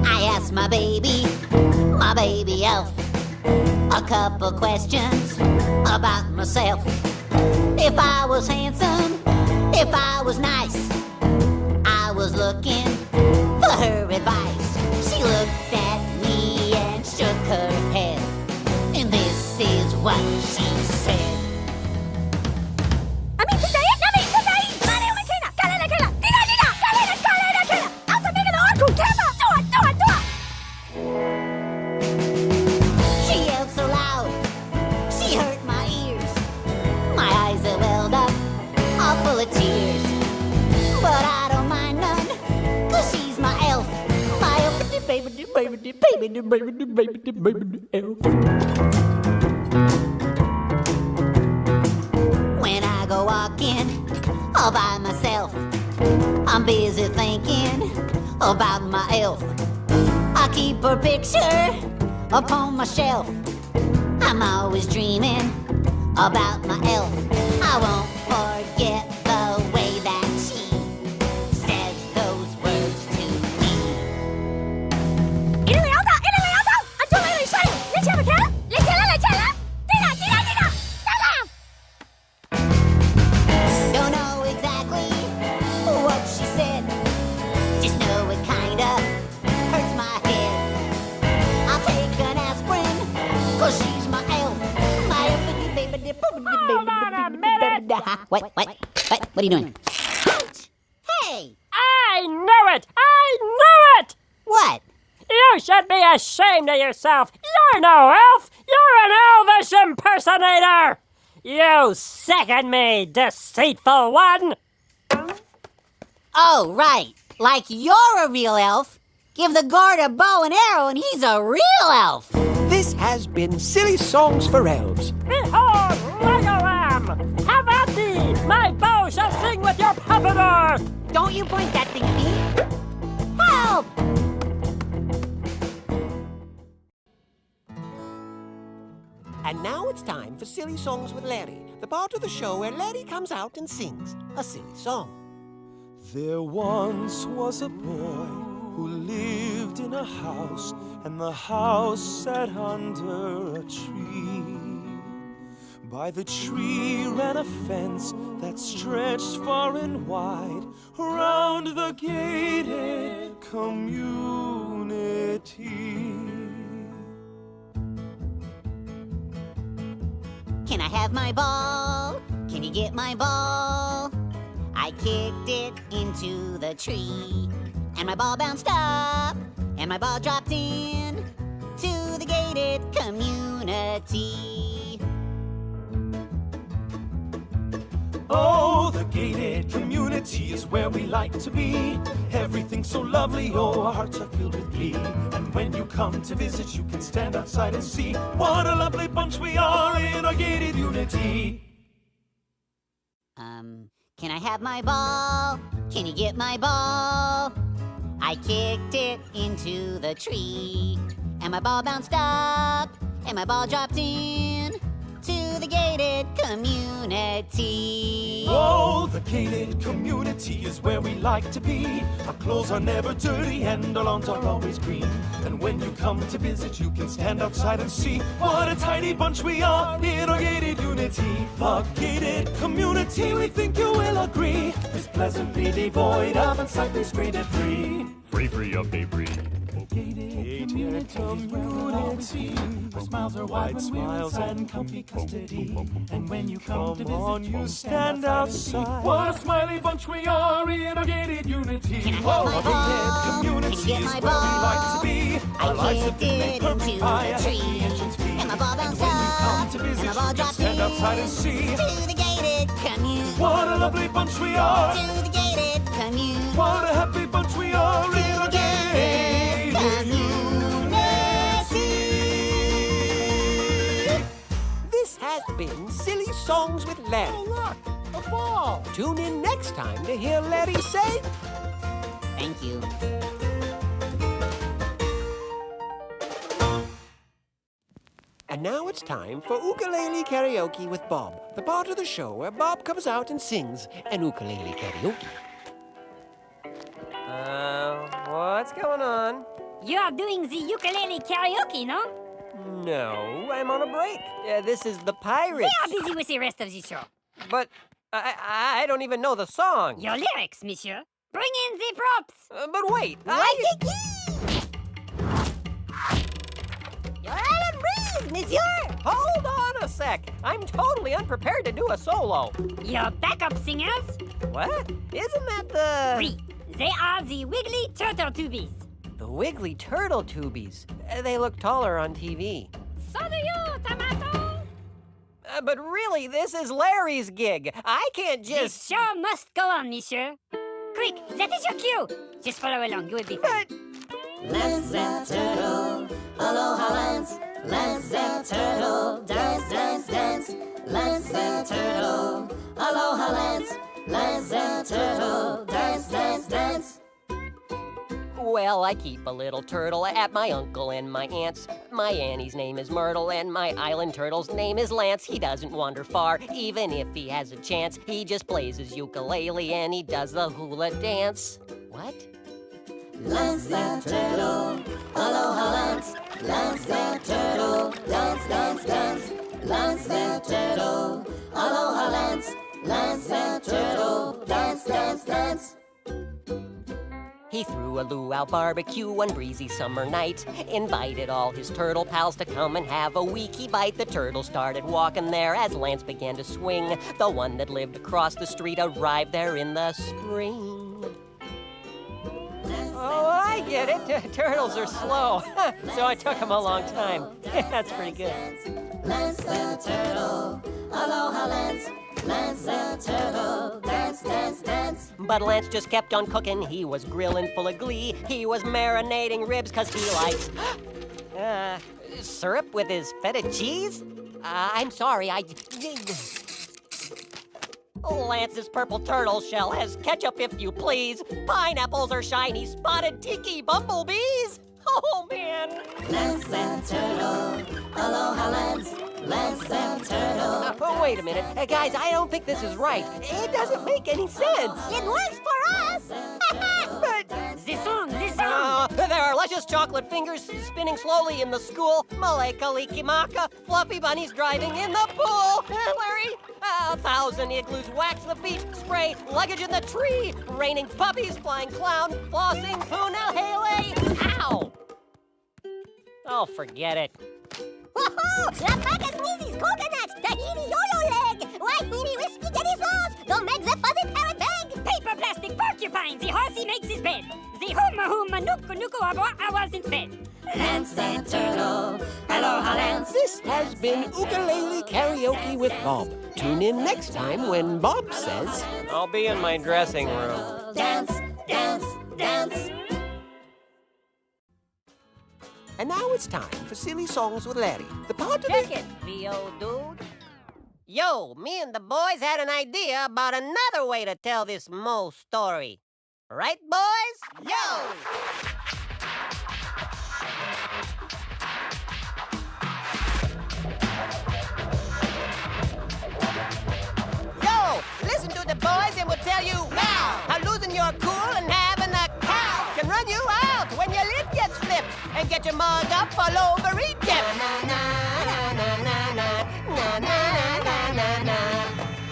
I asked my baby elf, a couple questions about myself. If I was handsome, if I was nice, I was looking for her advice. She looked at me and shook her head, and this is what she said. She yelled so loud, she hurt my ears. My eyes are welled up, all full of tears. But I don't mind none, 'cause she's my elf. My elf, baby elf. When I go walking all by myself, I'm busy thinking about my elf. I keep her picture upon my shelf. I'm always dreaming about my elf. I won't forget the way that she says those words to me. Italy, Antonio, Shari, Leche, Tira, Don't know exactly what she said. Just know it kinda hurts my head. I'll take an aspirin, 'cause she's my elf. My elf, baby. Hold on a minute! What? What are you doing? Ouch! Hey! I knew it! What? You should be ashamed of yourself! You're no elf! You're an elvish impersonator! You second me, deceitful one! Oh, right. Like you're a real elf. Give the guard a bow and arrow and he's a real elf. This has been Silly Songs for Elves. Behold, Legolam! Have at thee! My bow shall sing with your puppeteer! Don't you point that thing at me. Help! And now it's time for Silly Songs with Larry, the part of the show where Larry comes out and sings a silly song. There once was a boy who lived in a house, and the house sat under a tree. By the tree ran a fence that stretched far and wide around the gated community. Can I have my ball? Can you get my ball? I kicked it into the tree, and my ball bounced up, and my ball dropped in to the gated community. Oh, the gated community is where we like to be. Everything's so lovely, oh, our hearts are filled with glee. And when you come to visit, you can stand outside and see what a lovely bunch we are in our gated unity. Can I have my ball? Can you get my ball? I kicked it into the tree, and my ball bounced up, and my ball dropped in to the gated community. Oh, the gated community is where we like to be. Our clothes are never dirty and our lawns are always green. And when you come to visit, you can stand outside and see what a tiny bunch we are in our gated unity. The gated community, we think you will agree, is pleasantly devoid of unsightly stray debris. Free of debris. Gated community. Our smiles are wide smiles and comfy custody. And when you come to visit, you stand outside. What a smiley bunch we are in our gated unity. Can I have my ball? Can you get my ball? I kicked it into the tree, and my ball bounced up, and my ball dropped in to the gated community. What a lovely bunch we are. To the gated community. What a happy bunch we are in our gated community. This has been Silly Songs with Larry. Oh, look, a ball. Tune in next time to hear Larry say, Thank you. And now it's time for Ukulele Karaoke with Bob, the part of the show where Bob comes out and sings an ukulele karaoke. What's going on? You are doing the ukulele karaoke, no? No, I'm on a break. This is the They Pirates. are busy with the rest of the show. But I don't even know the song. Your lyrics, monsieur. Bring in the props. But wait, Your Alan breeze, monsieur. Hold on a sec. I'm totally unprepared to do a solo. Your backup singers? What? Isn't that the... Oui, they are the Wiggly Turtle Tubies. The Wiggly Turtle Tubies. They look taller on TV. So do you, Tomato. But really, this is Larry's gig. I can't This just... show must go on, monsieur. Quick, that is your cue. Just follow along, you will be fine. Let's that turtle, aloha Lance. Let's that turtle, dance, dance, dance. Let's that turtle, aloha Lance. Let's that turtle, dance, dance, dance. Well, I keep a little turtle at my uncle and my aunt's. My Annie's name is Myrtle, and my island turtle's name is Lance. He doesn't wander far, even if he has a chance. He just plays his ukulele and he does the hula dance. What? Lance the turtle, aloha Lance. Lance the turtle, dance, dance, dance. Lance the turtle, aloha Lance. Lance the turtle, dance, dance, dance. He threw a luau barbecue one breezy summer night, invited all his turtle pals to come and have a weeky bite. The turtle started walking there as Lance began to swing. The one that lived across the street arrived there in the spring. Oh, I get it. Turtles are slow, so it took him a long time. That's pretty good. Lance the turtle, aloha Lance. Lance the turtle, dance, dance, dance. But Lance just kept on cooking. He was grilling full of glee. He was marinating ribs because he likes syrup with his feta cheese. I'm sorry, Lance's purple turtle shell has ketchup, if you please. Pineapples are shiny, spotted tiki bumblebees. Oh, man. Lance the turtle, aloha Lance. Lance the turtle. Oh, wait a minute. Guys, I don't think this is right. It doesn't make any sense. It works for us! But The song! there are luscious chocolate fingers spinning slowly in the school. Maleka Likimaka, fluffy bunnies driving in the pool. Larry, 1,000 igloos wax the beach, spray luggage in the tree, raining puppies, flying clown, flossing Punahele. Ow! Oh, forget it. Woohoo! La Paca Sneezy's coconuts! Tahini yo-yo leg! Wahini wispy getty sauce! Don't make the fuzzy parrot beg! Paper plastic porcupine, the horsey makes his bed. The huma nuku nuku I wasn't fed. Lance the turtle, aloha Lance. This has been Ukulele Karaoke with Bob. Tune in next time when Bob says, I'll be in my dressing room. Dance, dance, dance. and now it's time for Silly Songs with Larry, the part of Check the... it, Theo dude. Yo, me and the boys had an idea about another way to tell this Mo story. Right, boys? Yo! Listen to the boys and we'll tell you now how losing your cool and having a cow can run you out when your lid gets flipped and get your mug up all over Egypt.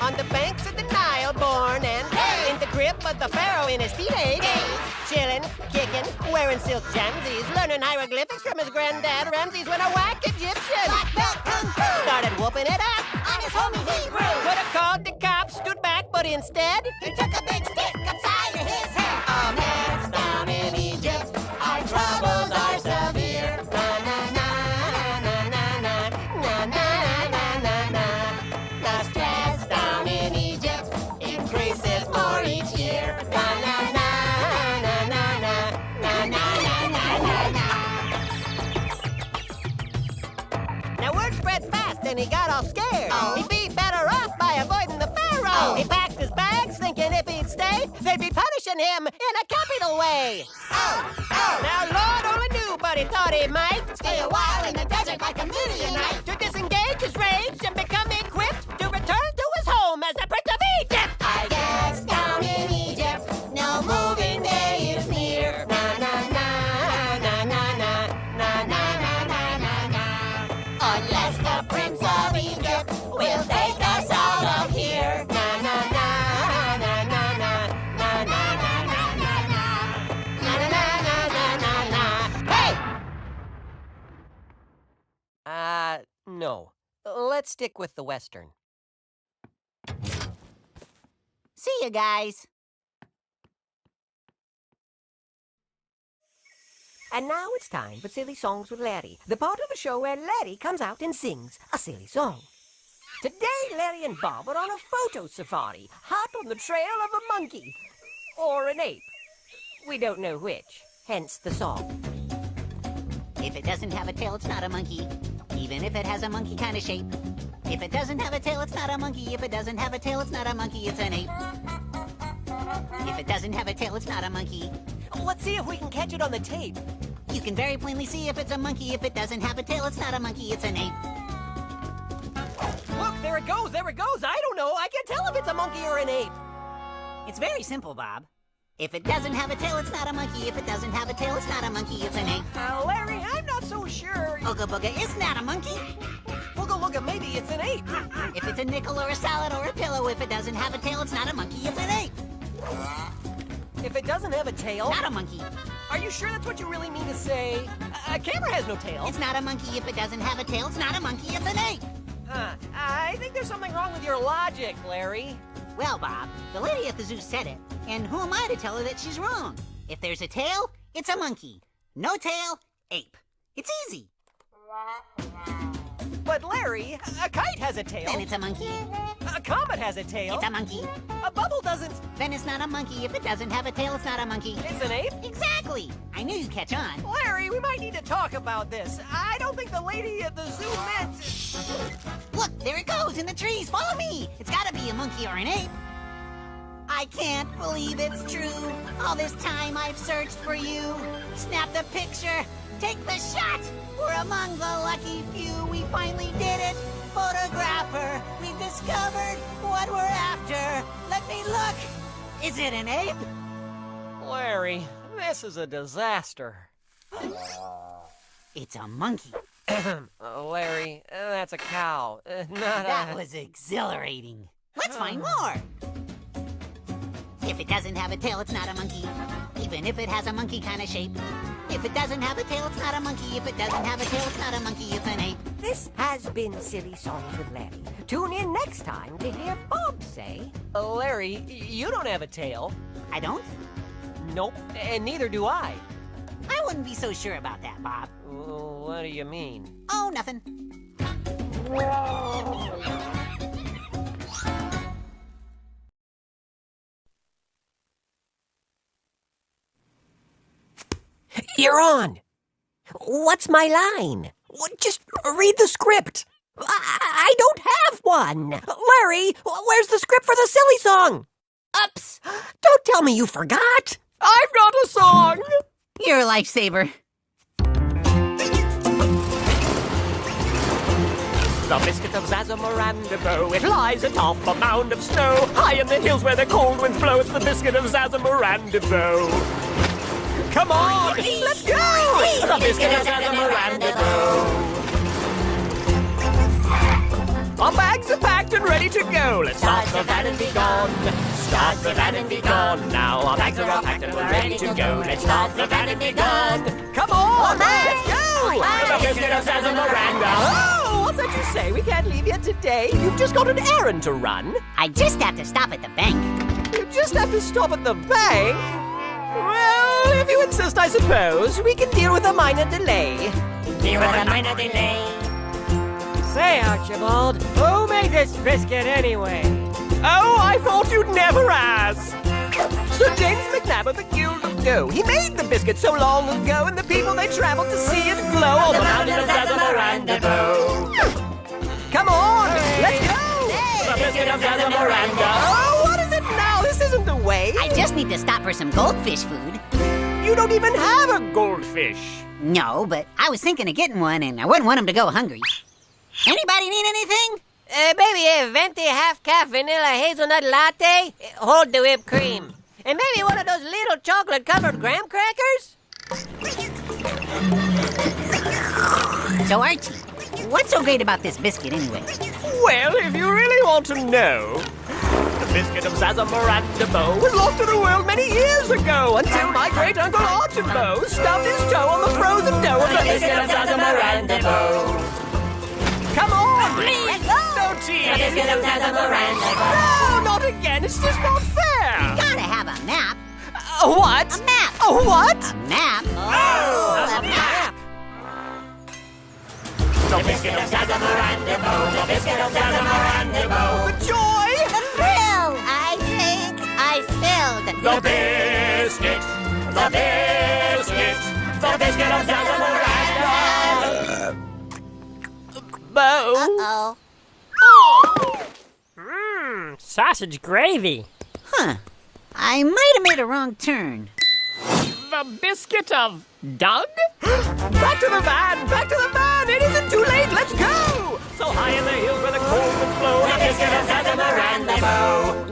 On the banks of the Nile, born and in the grip of the pharaoh in his teenage days, chilling, kicking, wearing silk jamsies, learning hieroglyphics from his granddad Ramses when a whack Egyptian started whooping it up on his homie Hebrew. Could have called the cops, stood back, but instead He took a big stick upside of his head. Our man's down in Egypt. Our troubles are severe. Na na na na na na na na na na na na. The stress down in Egypt increases more each year. Na na na na na na na na na na na. Now word spread fast and he got all scared. Oh. He'd be better off by avoiding the pharaoh. Oh. He packed his bags thinking if he'd stay, they'd be punishing him in a capital way. Oh, oh. Now Lord only knew, but he thought he might Stay a while in the desert like a Midianite. to disengage his rage and become equipped to return to his home as the Prince of Egypt. I guess down in Egypt, no moving day is near. Na na na na na na na na na na na na. Unless the Prince of Egypt will take us out of here. Na na na na na na na na na na na na na na na na na. Hey! No. Let's stick with the Western. See you guys. And now it's time for Silly Songs with Larry, the part of the show where Larry comes out and sings a silly song. Today, Larry and Bob are on a photo safari, hot on the trail of a monkey. Or an ape. We don't know which, hence the song. If it doesn't have a tail, it's not a monkey. Even if it has a monkey kind of shape. If it doesn't have a tail, it's not a monkey. If it doesn't have a tail, it's not a monkey, it's an ape. If it doesn't have a tail, it's not a monkey. Let's see if we can catch it on the tape. You can very plainly see if it's a monkey. If it doesn't have a tail, it's not a monkey, it's an ape. Look, there it goes, there it goes. I don't know. I can't tell if it's a monkey or an ape. It's very simple, Bob. If it doesn't have a tail, it's not a monkey. If it doesn't have a tail, it's not a monkey, it's an ape. Larry, I'm not so sure. Ooga booga, it's not a monkey. Ooga looga, maybe it's an ape. If it's a nickel or a salad or a pillow, if it doesn't have a tail, it's not a monkey, it's an ape. If it doesn't have a tail... Not a monkey. Are you sure that's what you really mean to say? A camera has no tail. It's not a monkey. If it doesn't have a tail, it's not a monkey, it's an ape. I think there's something wrong with your logic, Larry. Well, Bob, the lady at the zoo said it, and who am I to tell her that she's wrong? If there's a tail, it's a monkey. No tail, ape. It's easy. But Larry, a kite has a tail. Then it's a monkey. A comet has a tail. It's a monkey. A bubble doesn't. Then it's not a monkey. If it doesn't have a tail, it's not a monkey. It's an ape? Exactly. I knew you'd catch on. Larry, we might need to talk about this. I don't think the lady at the zoo meant... Look, there it goes in the trees. Follow me. It's gotta be a monkey or an ape. I can't believe it's true. All this time I've searched for you. Snap the picture. Take the shot. We're among the lucky few. We finally did it. Photographer, we've discovered what we're after. Let me look. Is it an ape? Larry, this is a disaster. It's a monkey. Larry, that's a cow. That was exhilarating. Let's find more. If it doesn't have a tail, it's not a monkey. Even if it has a monkey kind of shape. If it doesn't have a tail, it's not a monkey. If it doesn't have a tail, it's not a monkey, it's an ape. This has been Silly Songs with Larry. Tune in next time to hear Bob say... Larry, you don't have a tail. I don't? Nope, and neither do I. I wouldn't be so sure about that, Bob. What do you mean? Oh, nothing. You're on. What's my line? Just read the script. I don't have one. Larry, where's the script for the silly song? Ups. Don't tell me you forgot. I've got a song. You're a lifesaver. The biscuit of Zazza, Miranda, it lies atop a mound of snow. High in the hills where the cold winds blow, it's the biscuit of Zazza, Miranda. Come on, let's go! The biscuit of Zazza, Miranda. Our bags are packed and ready to go. Let's start the van and be gone. Start the van and be gone. Now our bags are all packed and we're ready to go. Let's start the van and be gone. Come on, let's go! The biscuit of Zazza, Miranda. Oh, what's that you say? We can't leave yet today. You've just got an errand to run. I just have to stop at the bank. You just have to stop at the bank? Well, if you insist, I suppose. We can deal with a minor delay. Deal with a minor delay. Say, Archibald, who made this biscuit anyway? Oh, I thought you'd never ask. Sir James McNabb of the Guild of Dough. He made the biscuit so long ago, and the people they traveled to see it glow on the mountain of Zazza, Miranda. Come on, let's go! The biscuit of Zazza, Miranda. Oh, what is it now? This isn't the way. I just need to stop for some goldfish food. You don't even have a goldfish. No, but I was thinking of getting one, and I wouldn't want him to go hungry. Anybody need anything? Maybe a venti half-calf vanilla hazelnut latte. Hold the whipped cream. And maybe one of those little chocolate-covered graham crackers? So, Archie, what's so great about this biscuit anyway? Well, if you really want to know, the biscuit of Zazza, Miranda was lost to the world many years ago until my great-uncle Archibald stubbed his toe on the frozen dough of the biscuit of Zazza, Miranda. Come on! Let's go! No tears! The biscuit of Zazza, Miranda. No, not again. It's just not fair. You gotta have a map. What? A map. A what? A map. Oh, a map. The biscuit of Zazza, Miranda. The biscuit of Zazza, Miranda. The joy! The thrill! I think I spilled. The biscuit! The biscuit! The biscuit of Zazza, Miranda. Bo. Uh-oh. Sausage gravy. Huh. I might have made a wrong turn. The biscuit of Doug? Back to the van! Back to the van! It isn't too late! Let's go! So high in the hills where the cold winds blow, the biscuit of Zazza, Miranda.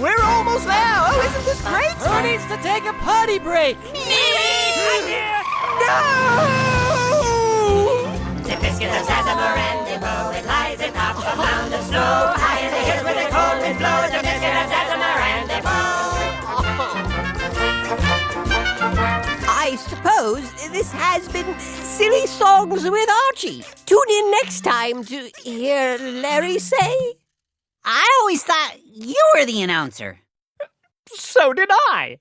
We're almost there! Oh, isn't this great? Who needs to take a potty break? No! The biscuit of Zazza, Miranda. It lies atop a mound of snow. High in the hills where the cold winds blow, the biscuit of Zazza, Miranda. I suppose this has been Silly Songs with Archie. Tune in next time to hear Larry say. I always thought you were the announcer. So did I.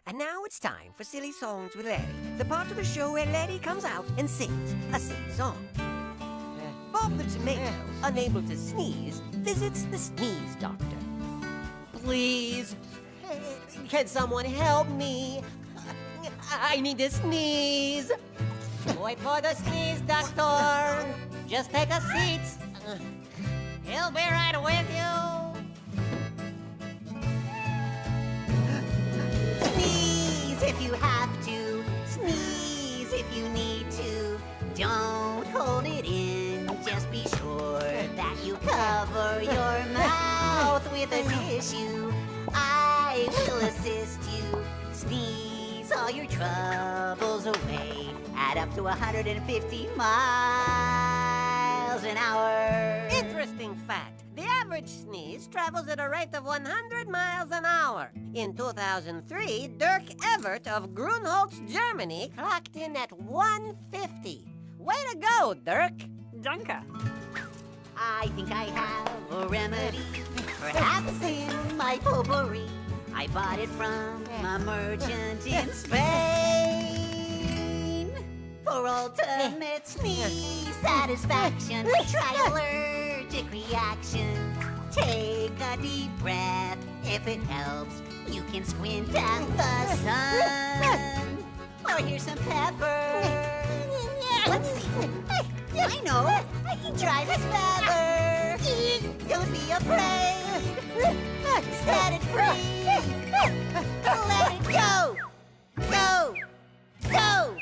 And now it's time for Silly Songs with Larry, the part of the show where Larry comes out and sings a silly song. Bob the Tomato, unable to sneeze, visits the sneeze doctor. Please, can someone help me? I need to sneeze. Wait for the sneeze, doctor. Just take a seat. He'll be right with you. Sneeze if you have to. Sneeze if you need to. Don't hold it in. Just be sure that you cover your mouth with a tissue. I will assist you. Sneeze all your troubles away. Add up to 150 miles an hour. Interesting fact. The average sneeze travels at a rate of 100 miles an hour. In 2003, Dirk Evert of Grunholz, Germany, clocked in at 150. Way to go, Dirk. Danke. I think I have a remedy, perhaps in my potpourri. I bought it from a merchant in Spain. For ultimate sneeze satisfaction, try allergic reaction. Take a deep breath. If it helps, you can squint at the sun. Or here's some pepper. Let's see. I know. Try this feather. Don't be afraid. Set it free. Let it go. Go. Go.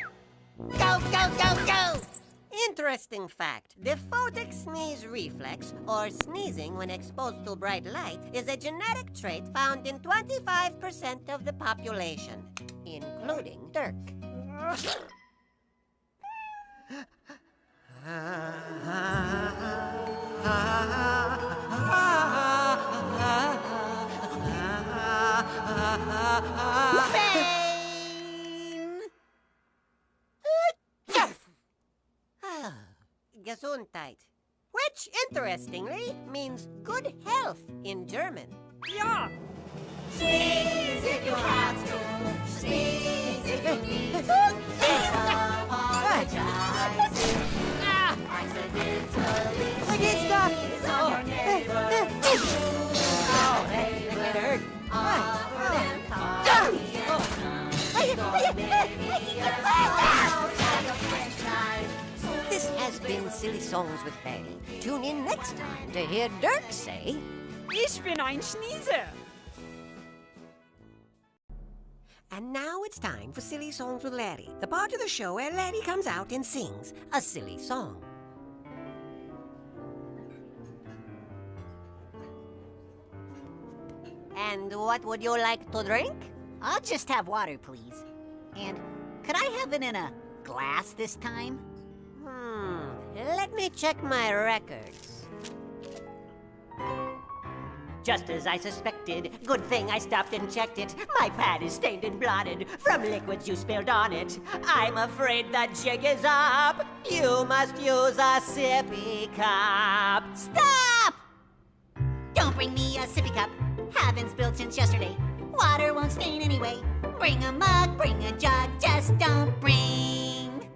Go, go, go, go. Interesting fact. The photic sneeze reflex, or sneezing when exposed to bright light, is a genetic trait found in 25% of the population, including Dirk. Gesundheit, which, interestingly, means good health in German. Ja. Sneeze if you have to. Sneeze if you need to. Apologize. Accidentally sneeze on your neighbor. Oh, hey, look at her. Offer them coffee and some. This has been Silly Songs with Larry. Tune in next time to hear Dirk say, Ich bin ein Schnieser. And now it's time for Silly Songs with Larry, the part of the show where Larry comes out and sings a silly song. And what would you like to drink? I'll just have water, please. And could I have it in a glass this time? Let me check my records. Just as I suspected, good thing I stopped and checked it. My pad is stained and blotted from liquids you spilled on it. I'm afraid the jig is up. You must use a sippy cup. Stop! Don't bring me a sippy cup. Haven't spilled since yesterday. Water won't stain anyway. Bring a mug, bring a jug, just don't bring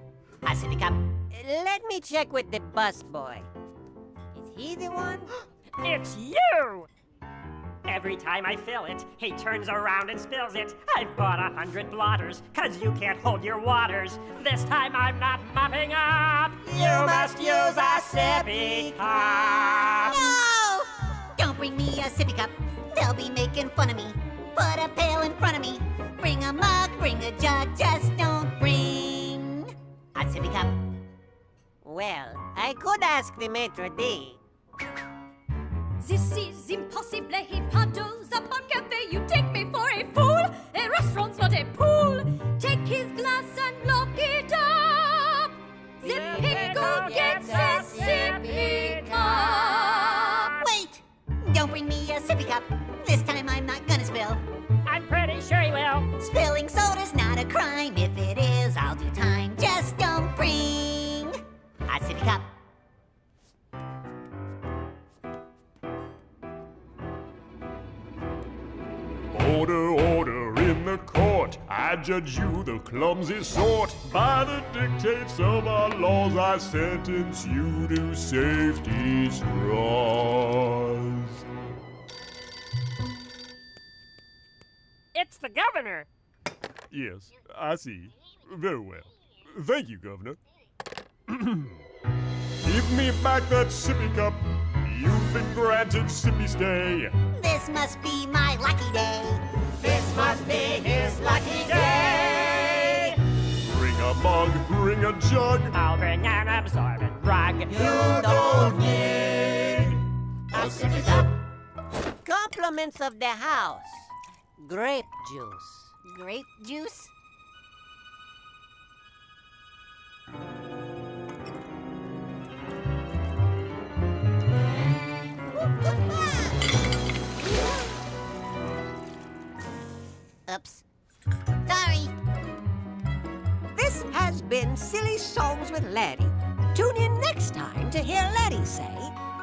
a sippy cup. Let me check with the busboy. Is he the one? It's you! Every time I fill it, he turns around and spills it. I've bought 100 blotters, 'cause you can't hold your waters. This time I'm not mopping up. You must use a sippy cup. No! Don't bring me a sippy cup. They'll be making fun of me. Put a pail in front of me. Bring a mug, bring a jug, just don't bring a sippy cup. Well, I could ask the maitre d'. This is impossible. He paddles up on cafe. You take me for a fool. A restaurant's not a pool. Take his glass and lock it up. The pickle gets a sippy cup. Wait! Don't bring me a sippy cup. This time I'm not gonna spill. I'm pretty sure he will. Spilling soda's not a crime. If it is, I'll do time. Just don't bring a sippy cup. Order, order in the court. I judge you the clumsy sort. By the dictates of our laws, I sentence you to safety straws. It's the governor. Yes, I see. Very well. Thank you, Governor. Give me back that sippy cup. You've been granted sippy stay. This must be my lucky day. This must be his lucky day. Bring a mug, bring a jug. I'll bring an absorbent rug. You don't need a sippy cup. Compliments of the house. Grape juice. Grape juice? Oops. Sorry. This has been Silly Songs with Larry. Tune in next time to hear Larry say,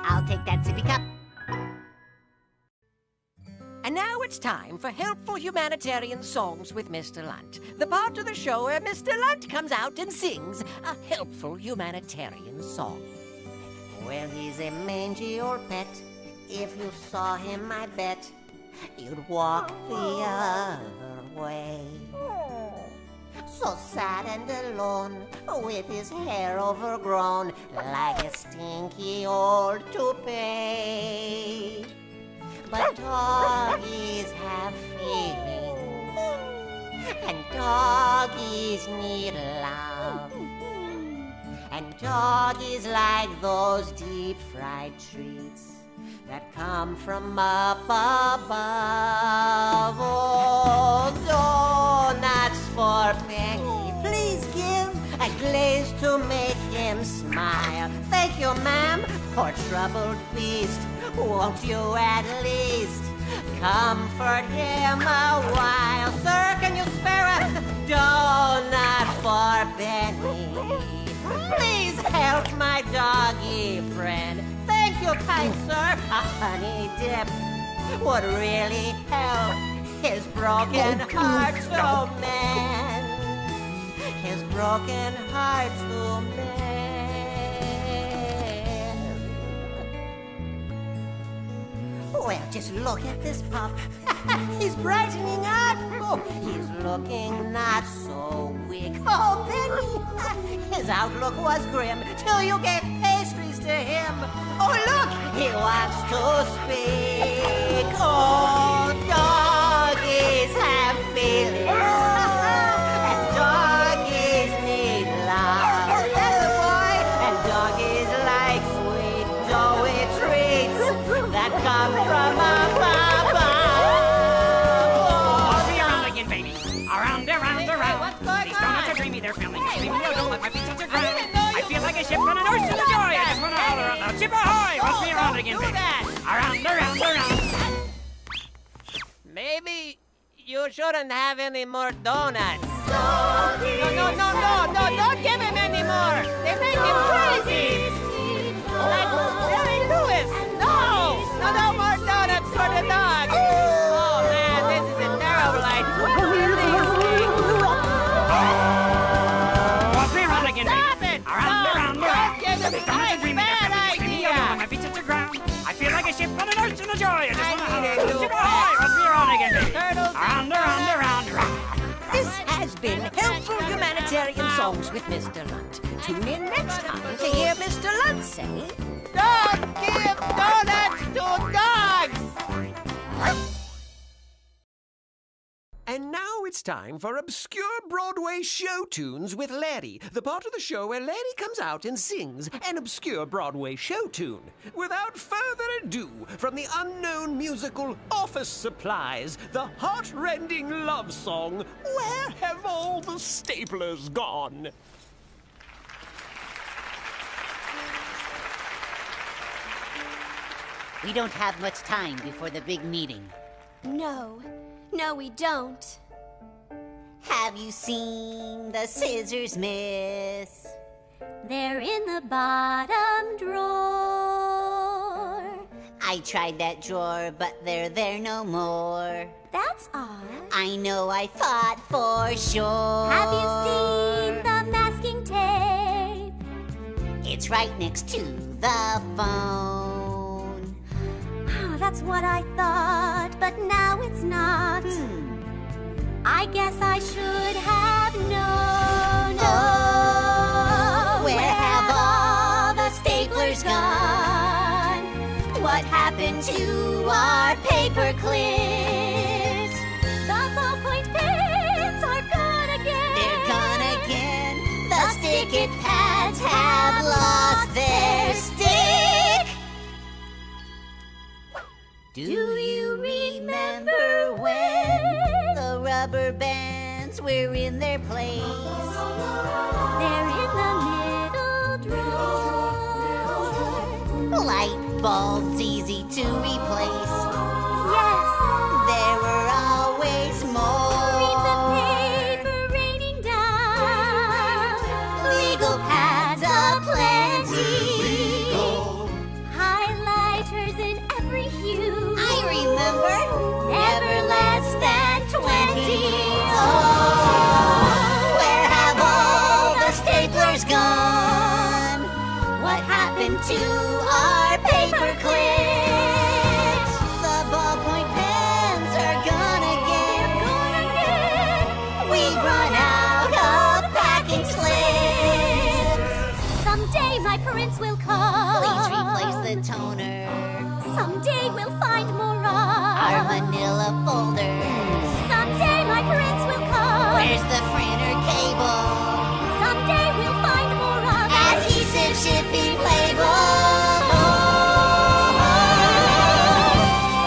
I'll take that sippy cup. And now it's time for Helpful Humanitarian Songs with Mr. Lunt, the part of the show where Mr. Lunt comes out and sings a helpful humanitarian song. Well, he's a mangy old pet. If you saw him, I bet you'd walk the other way. So sad and alone, with his hair overgrown like a stinky old toupee. But doggies have feelings, and doggies need love. And doggies like those deep-fried treats that come from up above. Oh, donuts for Peggy. Please give a glaze to make him smile. Thank you, ma'am, poor troubled beast. Won't you at least comfort him a while? Sir, can you spare a donut for Benny? Please help my doggy friend. Thank you, kind sir. A honey dip would really help his broken heart to mend. His broken heart to mend. Well, just look at this pup. He's brightening up. Oh, he's looking not so weak. Oh, Benny, his outlook was grim till you gave pastries to him. Oh, look, he wants to speak. Oh, doggies have feelings. And doggies need love. Yes, boy. And doggies like sweet, doughy treats that come from above. I'll be around again, baby. Around, around, around. What's going These donuts are dreamy, they're filling. Dreamy, no, don't let my feet touch the ground. I feel like a ship on an ocean of joy. I just want to holler out loud. Ship ahoy! Roll me around again, baby. Around, around, around. Maybe you shouldn't have any more donuts. No, don't give him any more. They make him crazy. Like Jerry Lewis. No more donuts for the dog. Oh man, this is a terrible idea. Roll me around again, baby. Stop it! Around, around, around. Don't give him These donuts are dreamy, they're bad filling. Dreamy, no, idea. don't let my feet touch the ground. I feel like a ship on an ocean the joy. I just want to holler. You're on again. Round. This has been Helpful Humanitarian Songs with Mr. Lunt. Tune in next time to hear Mr. Lunt say, Don't give donuts to dogs! And now it's time for Obscure Broadway Show Tunes with Larry, the part of the show where Larry comes out and sings an obscure Broadway show tune. Without further ado, from the unknown musical Office Supplies, the heart-rending love song, Where Have All the Staplers Gone? We don't have much time before the big meeting. No, we don't. Have you seen the scissors, miss? They're in the bottom drawer. I tried that drawer, but they're there no more. That's odd. I know, I thought for sure. Have you seen the masking tape? It's right next to the phone. That's what I thought, but now it's not. I guess I should have known. Oh, where have all the staplers gone? What happened to our paper clips? The ballpoint pens are gone again. They're gone again. The stick-it pads have lost their stick. Do you remember when the rubber bands were in their place? They're in the middle drawer. Light bulbs easy to replace. Yes. There were always more. Reams of paper raining down. Legal pads aplenty. Highlighters in every hue. I remember. Never less than 20. Oh, where have all the staplers gone? What happened to our paper clips? The ballpoint pens are gone again. We've run out of packing slips. Someday my prince will come. Please replace the toner. Someday we'll find more our manila folders. Someday my prince will come. Where's the printer cable? Someday we'll find more adhesive shipping label.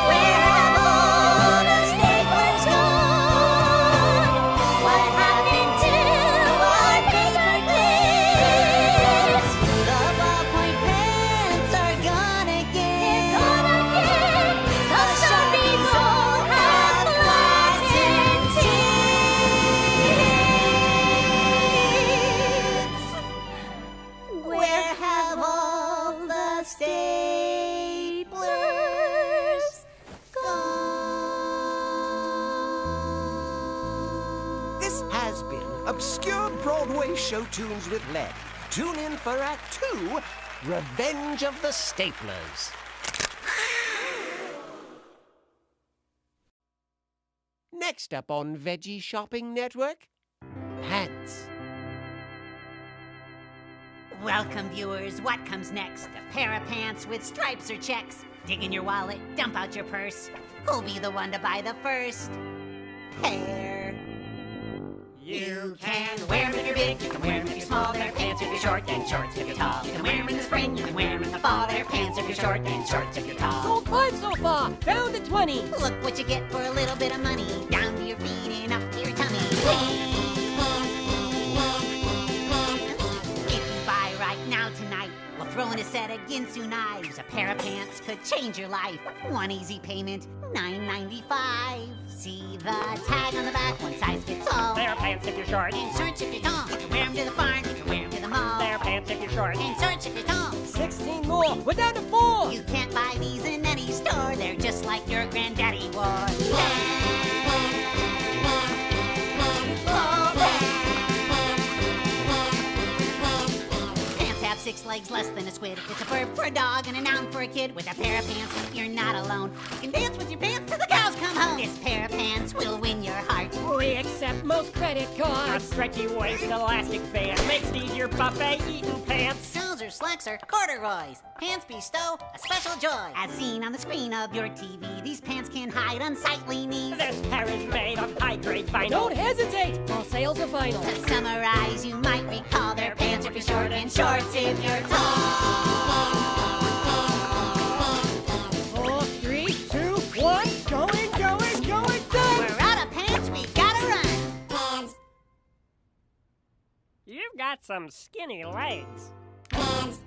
Where have all the staplers gone? What happened to our paper clips? The ballpoint pens are gone again. The Sharpies all have flattened tips. Where have all the staplers gone? This has been Obscure Broadway Show Tunes with Larry. Tune in for Act 2, Revenge of the Staplers. Next up on Veggie Shopping Network, pants. Welcome, viewers. What comes next? A pair of pants with stripes or checks. Dig in your wallet, dump out your purse. Who'll be the one to buy the first pair? You can wear them if you're big, you can wear them if you're small. They're pants if you're short, and shorts if you're tall. You can wear them in the spring, you can wear them in the fall. They're pants if you're short, and shorts if you're tall. Sold 5 so far, down to 20. Look what you get for a little bit of money. Down to your feet and up to your tummy. If you buy right now tonight, we'll throw in a set of Ginsu knives. A pair of pants could change your life. One easy payment, $9.95. See the tag on the back, one size fits all. They're pants if you're short. And shorts if you're tall. You can wear them to the farm, you can wear them to the mall. They're pants if you're short. And shorts if you're tall. 16 more, we're down to 4. You can't buy these in any store. They're just like your granddaddy wore. Pants have 6 6 legs less than a squid. It's a verb for a dog and a noun for a kid. With a pair of pants, you're not alone. You can dance with your pants till the cows come home. This pair of pants will win your heart. We accept most credit cards. Our stretchy waist elastic band makes these your buffet eating pants. Shoes or slacks or corduroys. Pants bestow a special joy. As seen on the screen of your TV, these pants can hide unsightly knees. This pair is made of high-grade vinyl. Don't hesitate, all sales are final. To summarize, you might recall their pants if you're short and shorts if you're tall. 4, 3, 2, 1, going, done! We're out of pants, we gotta run. Pants, You've got some skinny legs. pants.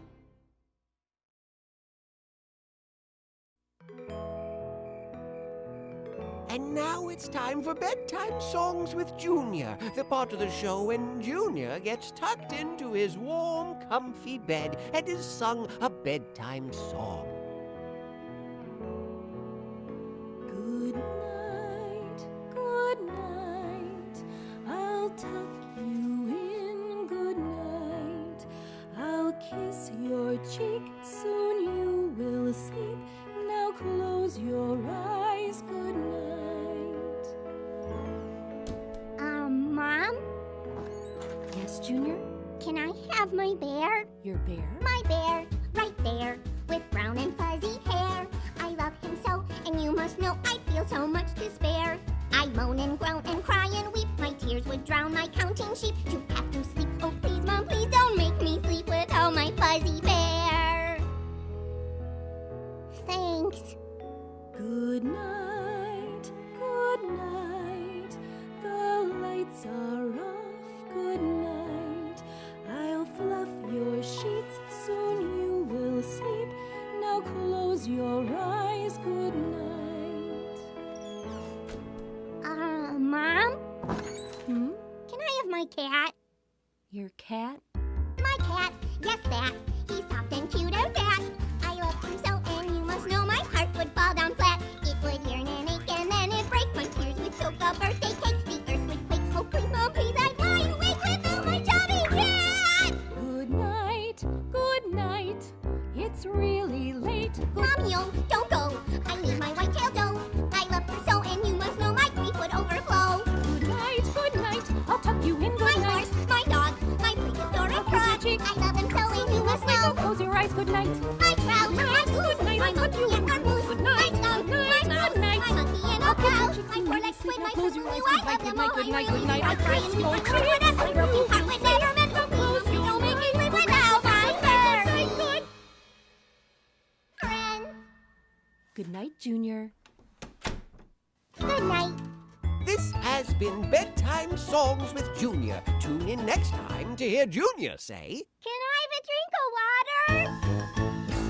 And now it's time for Bedtime Songs with Junior, the part of the show when Junior gets tucked into his warm, comfy bed and is sung a bedtime song. Good night, I'll tuck you in. Good night, I'll kiss your cheek. Soon you will sleep. Now close your eyes. Good night. Mom, Yes, Junior? can I have my bear? Your bear? My bear, right there, with brown and fuzzy hair. I love him so, and you must know I feel so much to spare. I moan and groan and cry and weep. My tears would drown my counting sheep. To have to sleep, oh please, Mom, please don't make me sleep without my fuzzy bear. Thanks. Good night, good night. The lights are off. Good night. I'll fluff your sheets. Soon you will sleep. Now close your eyes. Good night. Mom, Hmm? can I have my cat? Your cat? My cat, yes that. He's soft and cute and fat. I love him so, and you must know my heart would fall down flat. It would yearn and ache and then it'd break. My tears would choke a birthday cake. The earth would quake. Oh please, Mom, please, I'd lie awake without my chubby cat. Good night, good night. It's really late. Mommy, oh, don't go. I need my white-tailed doe. I love her so, and you must know my grief would overflow. Good night, I'll tuck you in. Good My night. horse, my dog, my prehistoric I'll kiss your frog. cheek. I love him so, and you must know. Close your eyes. Good night. My trout, my goose, Good night, my I'll tuck monkey you in. and our moose, Good my night, skunk, good my night, mouse, good night. my monkey and a I'll kiss cow, your cheeks my and poor you legs sleep. squid, Now my close your cuckoo, eyes. I Good love them all. night, I good night, really good night. I'll cry and weep and cry when that's my broken heart would never mend complete. Don't make me sleep without my fur. Friends, Good night, Junior. good night. This has been Bedtime Songs with Junior. Tune in next time to hear Junior say... Can I have a drink of water?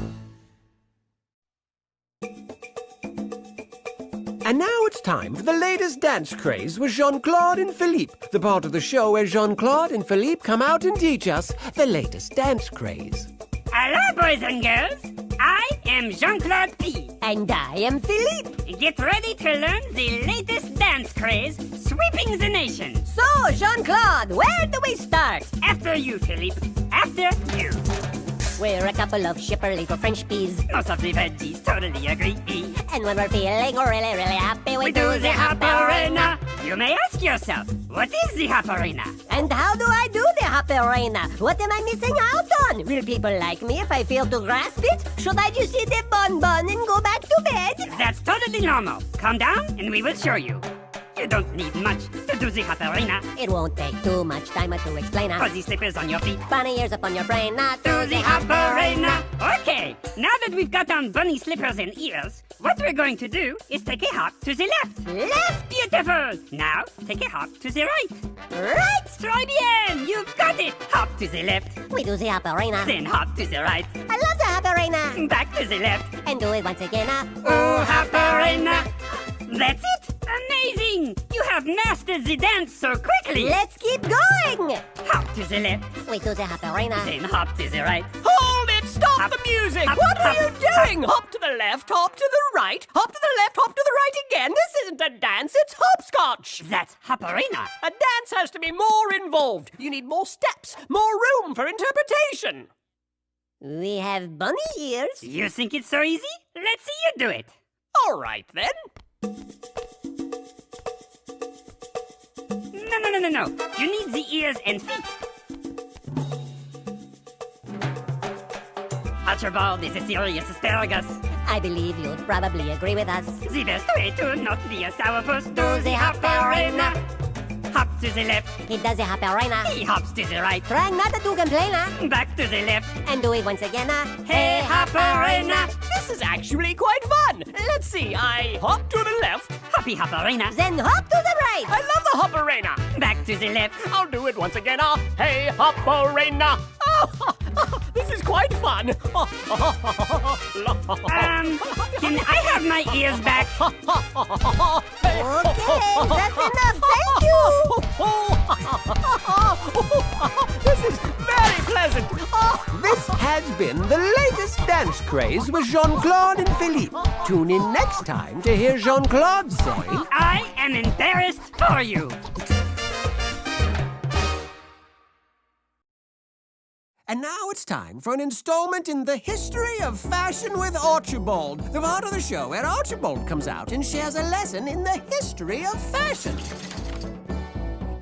And now it's time for the latest dance craze with Jean-Claude and Philippe, the part of the show where Jean-Claude and Philippe come out and teach us the latest dance craze. Hello, boys and girls. I am Jean-Claude P. And I am Philippe. Get ready to learn the latest dance craze sweeping the nation. So, Jean-Claude, where do we start? After you, Philippe. After you. We're a couple of shipper little French peas. Most of the veggies totally agree. And when we're feeling really, really happy, We do the Haparina. You may ask yourself, what is the Haparina? And how do I do the Haparina? What am I missing out on? Will people like me if I fail to grasp it? Should I just eat a bonbon and go back to bed? That's totally normal. Calm down and we will show you. You don't need much to do the Haparina. It won't take too much time to explain. Fuzzy slippers on your feet. Bunny ears up on your brain. Do the Haparina. Okay, now that we've got on bunny slippers and ears, what we're going to do is take a hop to the left. Left? Beautiful. Now, take a hop to the right. Right? Très bien. You've got it. Hop to the left. We do the Haparina. Then hop to the right. I love the Haparina. Back to the left. And do it once again. Oh, Haparina. That's it. Amazing. You have mastered the dance so quickly. Let's keep going. Hop to the left. We do the Haparina. Then hop to the right. Hold it! Stop Hop, the music! hop, What are hop, you doing? Hop to the left, hop to the right, hop to the left, hop to the right again. This isn't a dance, it's hopscotch. That's Haparina. A dance has to be more involved. You need more steps, more room for interpretation. We have bunny ears. You think it's so easy? Let's see you do it. All right, then. No. You need the ears and feet. Archibald is a serious asparagus. I believe you'd probably agree with us. The best way to not be a sourpuss. Do the Haparina. Hop to the left. He does the Haparina. He hops to the right. Trying not to complain, Back to the left. And do it once again, Hey, Haparina. This is actually quite fun. Let's see, I hop to the left. Hoppy Haparina. Then hop to the right. I love the Haparina. Back to the left. I'll do it once again. Hey, Haparina. This is quite fun. Can I have my ears back? Okay, that's enough. Thank you. This is very pleasant. This has been the latest dance craze with Jean-Claude and Philippe. Tune in next time to hear Jean-Claude say, I am embarrassed for you. And now it's time for an installment in the history of fashion with Archibald, the part of the show where Archibald comes out and shares a lesson in the history of fashion.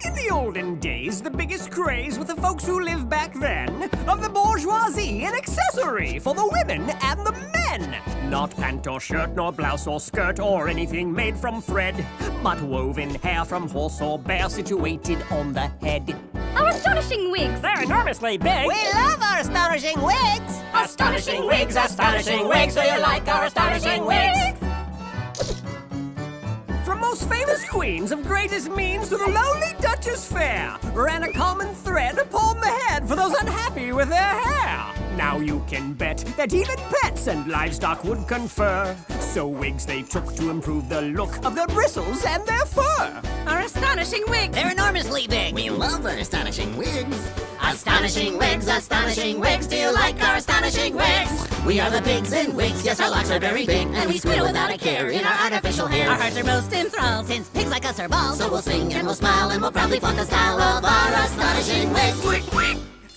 In the olden days, the biggest craze with the folks who lived back then of the bourgeoisie, an accessory for the women and the men. Not pant or shirt, nor blouse or skirt, or anything made from thread, but woven hair from horse or bear situated on the head. Our astonishing wigs! They're enormously big! We love our astonishing wigs! Astonishing wigs, astonishing wigs! Do you like our astonishing wigs? From most famous queens of greatest means to the lowly Duchess fair, ran a common thread upon the head for those unhappy with their hair. Now you can bet that even pets and livestock would confer. So wigs they took to improve the look of their bristles and their fur. Our astonishing wigs! They're enormously big. We love our astonishing wigs. Astonishing wigs, do you like our astonishing wigs? We are the pigs in wigs, yes, our locks are very big, and we squeal without a care in our artificial hair. Our hearts are most enthralled, since pigs like us are bald. So we'll sing and we'll smile and we'll proudly flaunt the style of our astonishing wigs.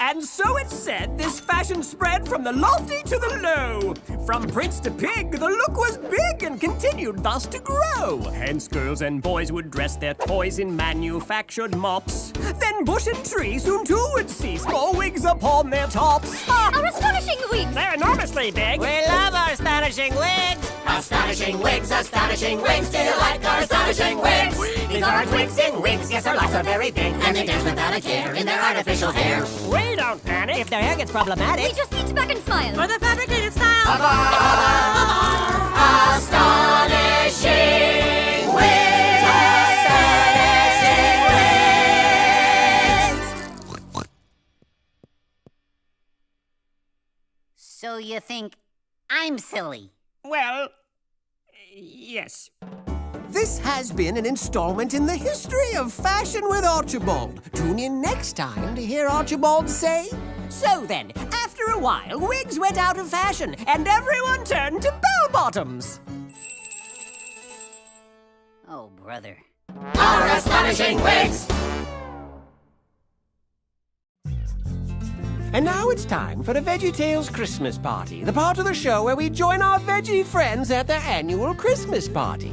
And so it's said this fashion spread from the lofty to the low. From prince to pig, the look was big and continued thus to grow. Hence girls and boys would dress their toys in manufactured mops. Then bush and tree soon too would see small wigs upon their tops. Our astonishing wigs! They're enormously big. We love our astonishing wigs! Astonishing wigs, do you like our astonishing wigs? These are twigs in wigs, yes, our locks are very big, and they dance without a care in their artificial hair. We don't panic. If their hair gets problematic, We just sit back and smile. For the fabricated style! Of our astonishing wigs! Astonishing wigs! So you think I'm silly? Well, yes. This has been an installment in the history of fashion with Archibald. Tune in next time to hear Archibald say, so then, after a while, wigs went out of fashion, and everyone turned to bell-bottoms. Oh, brother. Our astonishing wigs! And now it's time for the VeggieTales Christmas party, the part of the show where we join our veggie friends at their annual Christmas party.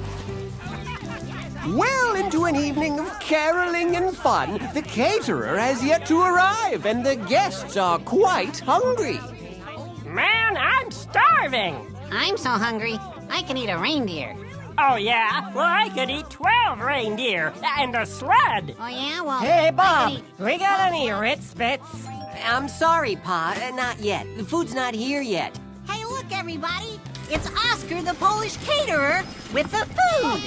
Well into an evening of caroling and fun, the caterer has yet to arrive, and the guests are quite hungry. Man, I'm starving! I'm so hungry, I can eat a reindeer. Oh, yeah? Well, I could eat 12 reindeer and a sled. Oh, yeah? Well, Hey, I Bob, could eat... we got any Ritz Bits? I'm sorry, Pa, not yet. The food's not here yet. Hey, look, everybody! It's Oscar, the Polish caterer, with the food!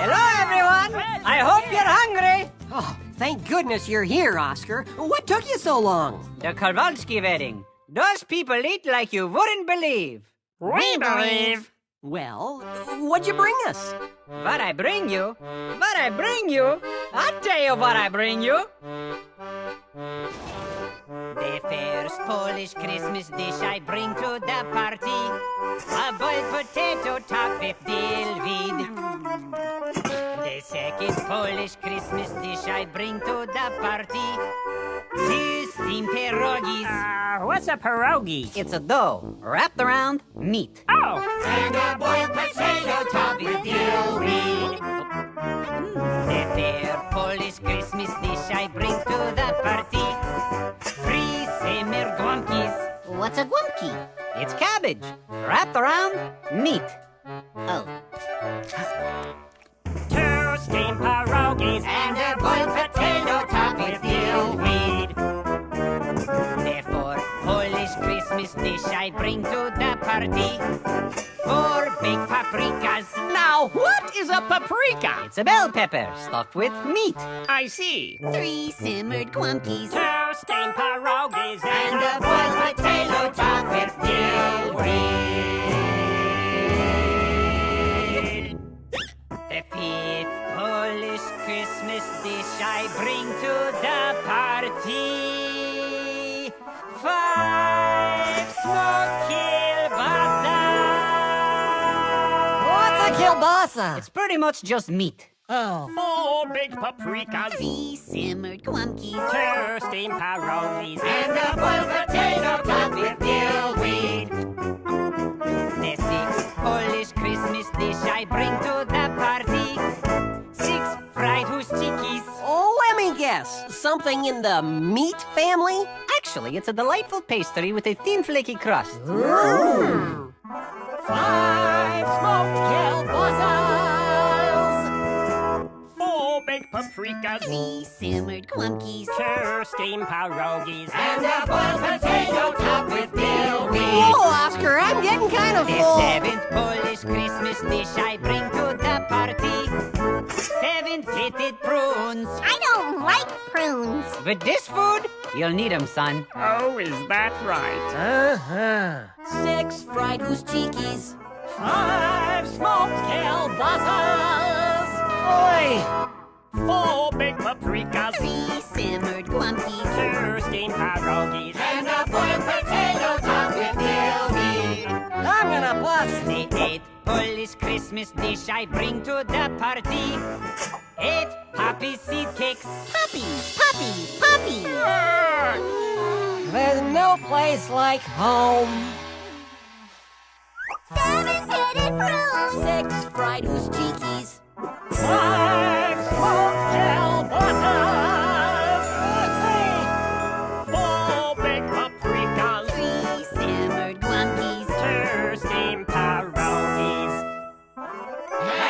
Hello, everyone! I hope you're hungry! Oh, thank goodness you're here, Oscar. What took you so long? The Kowalski wedding. Those people eat like you wouldn't believe. We believe. Well, what'd you bring us? What I bring you? I'll tell you what I bring you. The first Polish Christmas dish I bring to the party, a boiled potato topped with dill weed. The second Polish Christmas dish I bring to the party, two steamed pierogies What's a pierogi? It's a dough wrapped around meat. Oh! And a boiled potato topped with dill weed. The fair Polish Christmas dish I bring to the party. Free simmer guamkis. What's a guamki? It's cabbage wrapped around meat. Oh. 2 steamed pierogies And a boiled potato topped with dill weed. Therefore, Polish Christmas dish I bring to the party. 4 big paprikas. Now, what is a paprika? It's a bell pepper stuffed with meat. I see. 3 simmered guamkis. 2 steamed pierogies And a boiled potato topped with dill weed. The 5th Polish Christmas dish I bring to the party. 5 smoked kielbasa. What's a kielbasa? It's pretty much just meat. Oh. 4 big paprikas. 3 simmered guamkis. 2 steamed pierogies. And a boiled potato topped with dill weed. The 6th Polish Christmas dish I bring to the party. 6 fried chickies. Oh, let me guess. Something in the meat family? Actually, it's a delightful pastry with a thin flaky crust. 5 smoked kielbasas. 4 big paprikas. 3 simmered guamkis. 2 steamed pierogies. And a boiled potato topped with dill weed. Whoa, Oscar, I'm getting kind of The full. 7th Polish Christmas dish I bring to the party. 7 pitted prunes. I don't like prunes. With this food, you'll need 'em, son. Oh, is that right? 6 fried goose cheekies. 5 smoked kielbasas. Oi! 4 big paprikas. 3 simmered guamkis. 2 steamed pierogies. And a boiled potato topped with dill weed. I'm gonna bust. The 8th Polish Christmas dish I bring to the party. 8 poppy seed cakes. Puppies, puppies, puppies. There's no place like home. 7 pitted prunes. 6 fried goose cheekies. 5 smoked kielbasas. 4 big paprikas. 3 simmered guamkis. 2 steamed pierogies.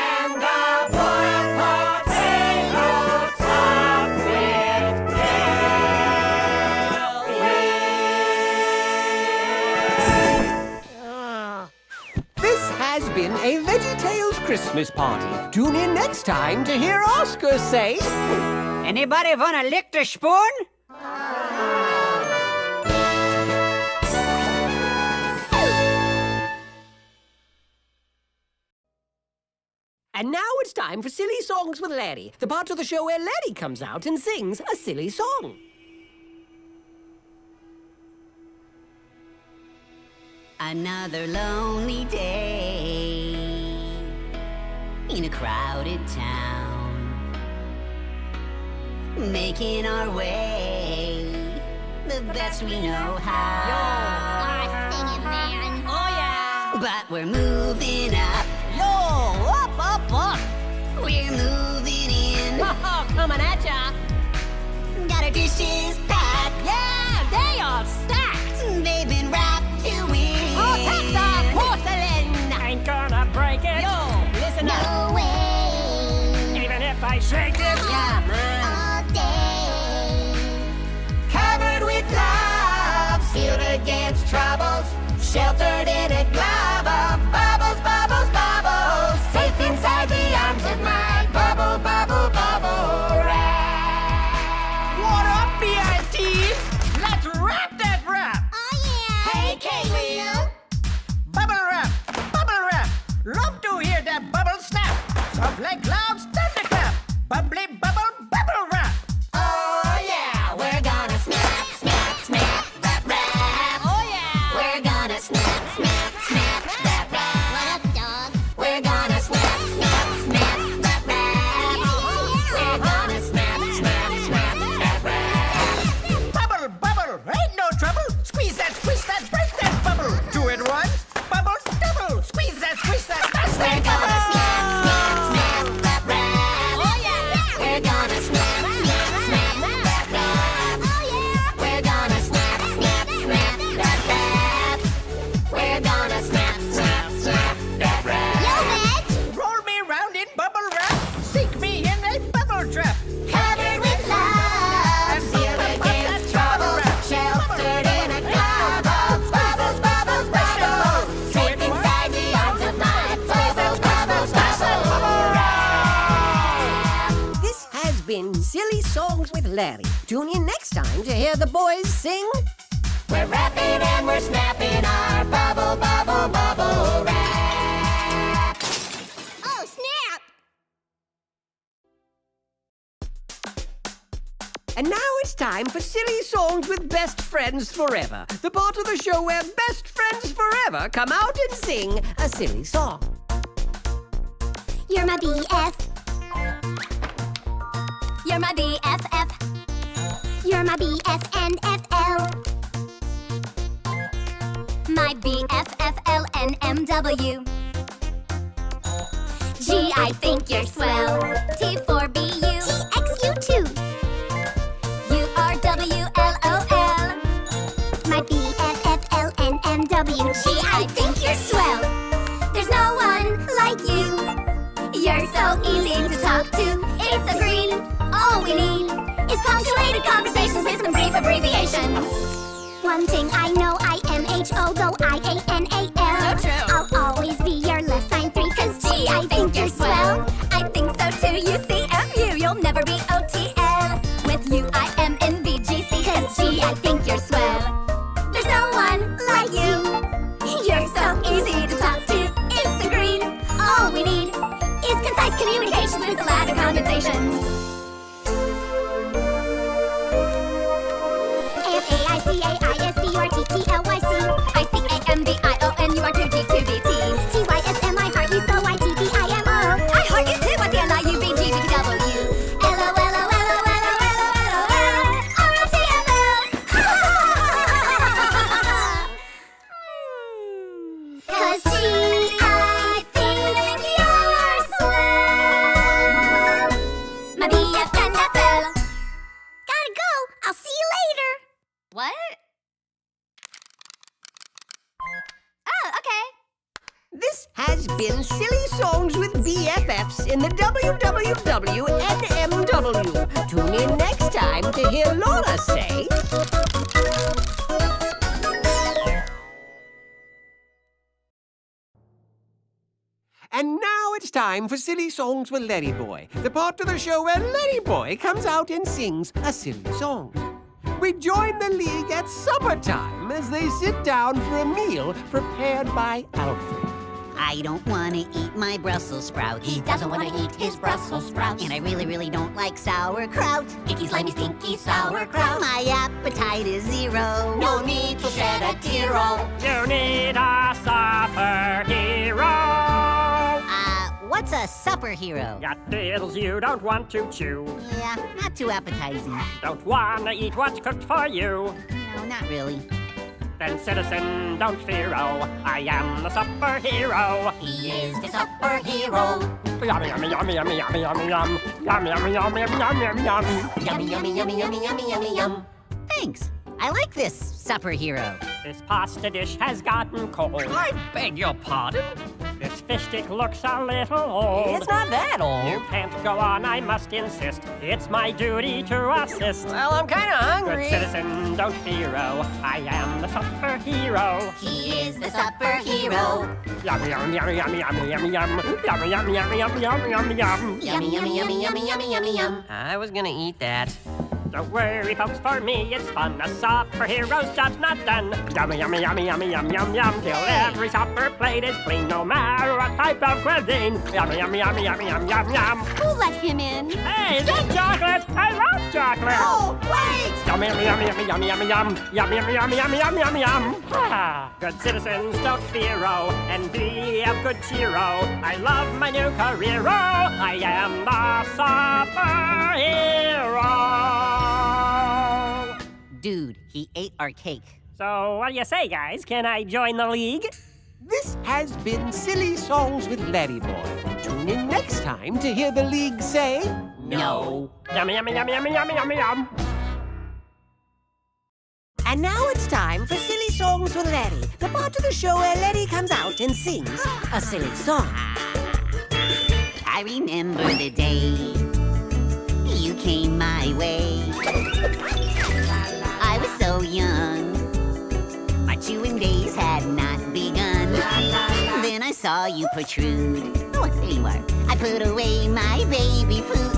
And a boiled potato topped with dill weed. This has been a VeggieTales Christmas party. Tune in next time to hear Oscar say... Anybody wanna lick the spoon? And now it's time for Silly Songs with Larry, the part of the show where Larry comes out and sings a silly song. Another lonely day in a crowded town, making our way the best we know how. Singing, man. Oh, yeah. But we're moving up, Yo, up, up, up. we're moving in. Oh, coming at ya. Got our dishes packed, Yeah, they are stacked. they've been wrapped to win. Oh, take the porcelain. Ain't gonna break it. Yo, listen up. No way, Even if I shake it. Yeah, man. all day. Covered with love, sealed against troubles, sheltered in a glove of bubbles, bubbles, bubbles, safe inside the arms of my bubble, bubble, bubble wrap. What up, BITs? Let's wrap that wrap. Oh, yeah. Hey, K-Wheel. Bubble wrap, bubble wrap. Love to hear that bubble snap. Soft like clouds, thunderclap. Bubbly bubble, bubble wrap. Oh yeah, we're gonna snap, snap, snap that wrap. Oh, yeah. We're gonna snap, snap, Songs with Larry. Tune in next time to hear the boys sing. We're rapping and we're snapping our bubble, bubble, bubble wrap. Oh, snap! And now it's time for Silly Songs with Best Friends Forever, the part of the show where best friends forever come out and sing a silly song. You're my BF. You're my BFF. You're my BFNFL. My BFFLNMW. G, I think you're swell. T for BU. TXU2. URWLOL. My BFFLNMW. G, I think you're swell. There's no one like you. You're so easy to talk to. It's a green. All we need is punctuated conversations with some brief abbreviations. One thing I know, IMHO, though IANAL. So true. I'll always be your less sign 3, cause G, I think you're swell. I think so too, UCMU, you'll never be OTL. With you, I am in VGC, cause G, I think you're swell. There's no one like you. You're so easy to talk to. It's a green. All we need is concise communications with ladder condensations. AMAICAISDURTTLYC ICAMBIONUR2G2BT TYSMI heart you so ITBIMO I heart you too at the LIUBGBW Cause G, I think you're swell. My BFNFL. Gotta go. I'll see you later. What? Oh, okay. This has been Silly Songs with BFFs in the WWWNMW. Tune in next time to hear Lola say... And now it's time for Silly Songs with Larryboy, the part of the show where Larryboy comes out and sings a silly song. We join the league at supper time as they sit down for a meal prepared by Alfred. I don't want to eat my Brussels sprouts. He doesn't want to eat his Brussels sprouts. And I really, really don't like sauerkraut. Icky, slimy, stinky sauerkraut. My appetite is 0. No need to shed a tear. You need a superhero. What's a supper hero? Got deals you don't want to chew. Yeah, not too appetizing. Don't wanna eat what's cooked for you. No, not really. Then citizen, don't fear, oh, I am the superhero. He is the superhero. Yummy, yummy, yummy, yummy, yummy, yummy, yum. Yummy, yummy, yummy, yummy, yummy, yummy, yum. Yummy, yummy, yummy, yummy, yummy, yummy, yum. Thanks. I like this superhero. This pasta dish has gotten cold. I beg your pardon? This fish stick looks a little old. It's not that old. You can't go on, I must insist. It's my duty to assist. Well, I'm kinda hungry. Good citizen, don't fear, oh, I am the superhero. He is the superhero. Yummy, yummy, yummy, yummy, yummy, yummy, yum. Yummy, yummy, yummy, yummy, yummy, yummy, yum. Yummy, yummy, yummy, yummy, yummy, yummy, yum. I was gonna eat that. Don't worry, folks, for me it's fun. A superhero's job's not done. Yummy, yummy, yummy, yummy, yum, yum, yum. Till every supper plate is clean, no matter what type of cuisine. Yummy, yummy, yummy, yummy, yum, yum, yum. Who let him in? Hey, is that chocolate? I love chocolate. Oh, wait! Yummy, yummy, yummy, yummy, yummy, yummy, yum. Yummy, yummy, yummy, yummy, yummy, yummy, yum. Ah, good citizens, don't fear, oh, and be of good cheer, oh. I love my new career, oh. I am the superhero. Dude, he ate our cake. So, what do you say, guys? Can I join the league? This has been Silly Songs with Larryboy. Tune in next time to hear the league say... No. Yummy, yummy, yummy, yummy, yummy, yummy, yum. And now it's time for Silly Songs with Larry, the part of the show where Larry comes out and sings a silly song. I remember the day you came my way. I was so young, my chewing days had not begun. Then I saw you protrude. Oh, there you are. I put away my baby food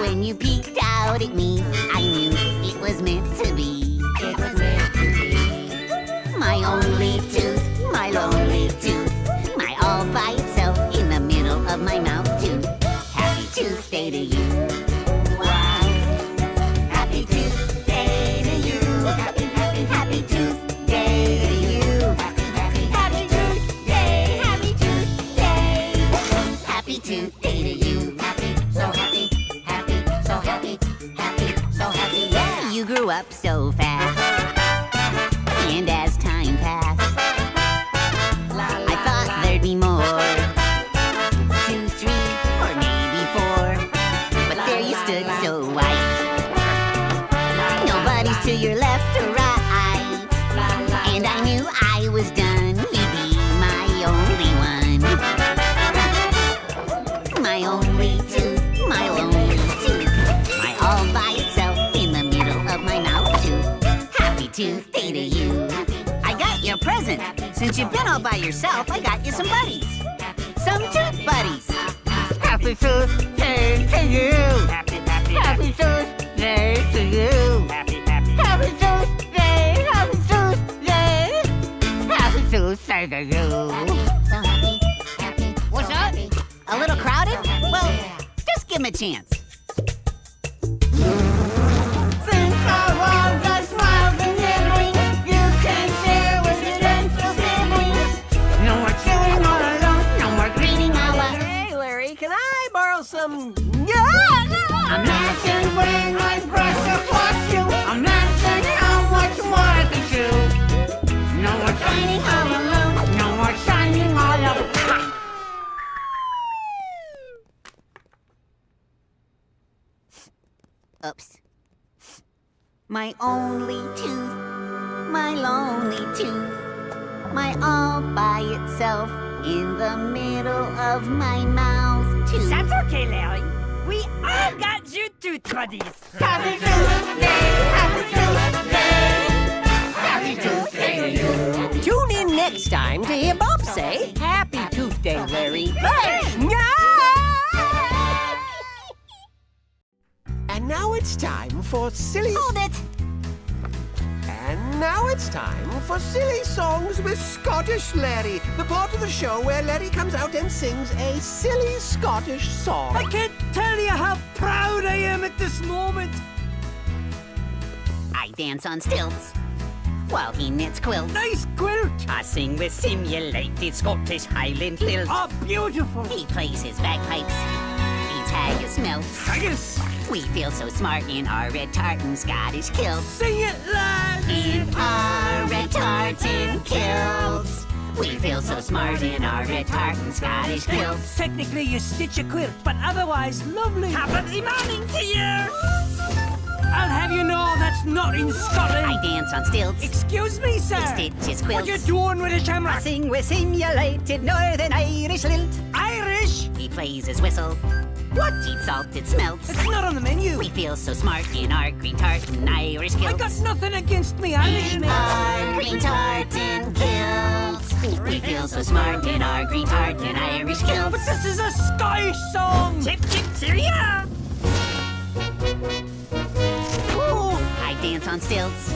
when you peeked out out at me. I knew it was meant to be. It was meant to be. My only tooth, my lonely tooth, my all by itself in the middle of my mouth tooth. Happy Tooth Day to you. Wow. Happy Tooth Day to you. Happy, happy, happy Tooth Day to you. Happy, happy, happy Tooth Day. Happy Tooth Day. Happy Tooth Day to you. Happy, so happy, happy, so happy, happy, so happy, yeah. You grew up so fast. And as time passed, I thought there'd be more. 2, 3, or maybe 4. But there you stood so white. Nobody's to your left or right. And I knew I was done. You'd be my only one. My only tooth, my lonely tooth. My all by itself in the middle of my mouth tooth. Happy Tooth Day to you. I got you a present. Since you've been all by yourself, I got you some buddies. Some tooth buddies. Happy Tooth Day to you. Happy, happy, happy Tooth Day to you. Happy, happy, happy Tooth Day. Happy Tooth Day. Happy Tooth Day to you. So happy, happy. What's up? A little crowded? Well, just give him a chance. Think of all the smiles and memories you can share with your gentle siblings. No more chewing all alone, no more greeting all alone. Hey, Larry, can I borrow some... Imagine when I brush across you. Imagine how much more I can chew. No more shining all alone, no more shining all alone. Oops. My only tooth, my lonely tooth, my all by itself in the middle of my mouth tooth. That's okay, Larry. We all got you tooth buddies. Happy Tooth Day, Happy Tooth Day, Happy Tooth Day to you. Tune in next time to hear Bob say, Happy Tooth Day, Larry. Thanks. And now it's time for silly... Hold it! And now it's time for Silly Songs with Scottish Larry, the part of the show where Larry comes out and sings a silly Scottish song. I can't tell you how proud I am at this moment. I dance on stilts while he knits quilts. Nice quilt. I sing with simulated Scottish Highland lilt. Oh, beautiful. He plays his bagpipes. Eats haggis melts. Haggis. We feel so smart in our red tartan Scottish kilts. Sing it loud. In our red tartan kilts. We feel so smart in our red tartan Scottish kilts. Technically, you stitch a quilt, but otherwise, lovely. Happy morning to you. I'll have you know that's not in Scotland. I dance on stilts. Excuse me, sir. He stitches quilts. What you doing with a I shamrock? sing with simulated Northern Irish lilt. Irish? He plays his whistle. What? Eats salted smelts. It's not on the menu. We feel so smart in our green tartan Irish kilts. I got nothing against me Irish In our green tartan kilts. We feel so smart in our green tartan Irish kilts. But this is a Scottish song. Chip, chip, cheerio. I dance on stilts.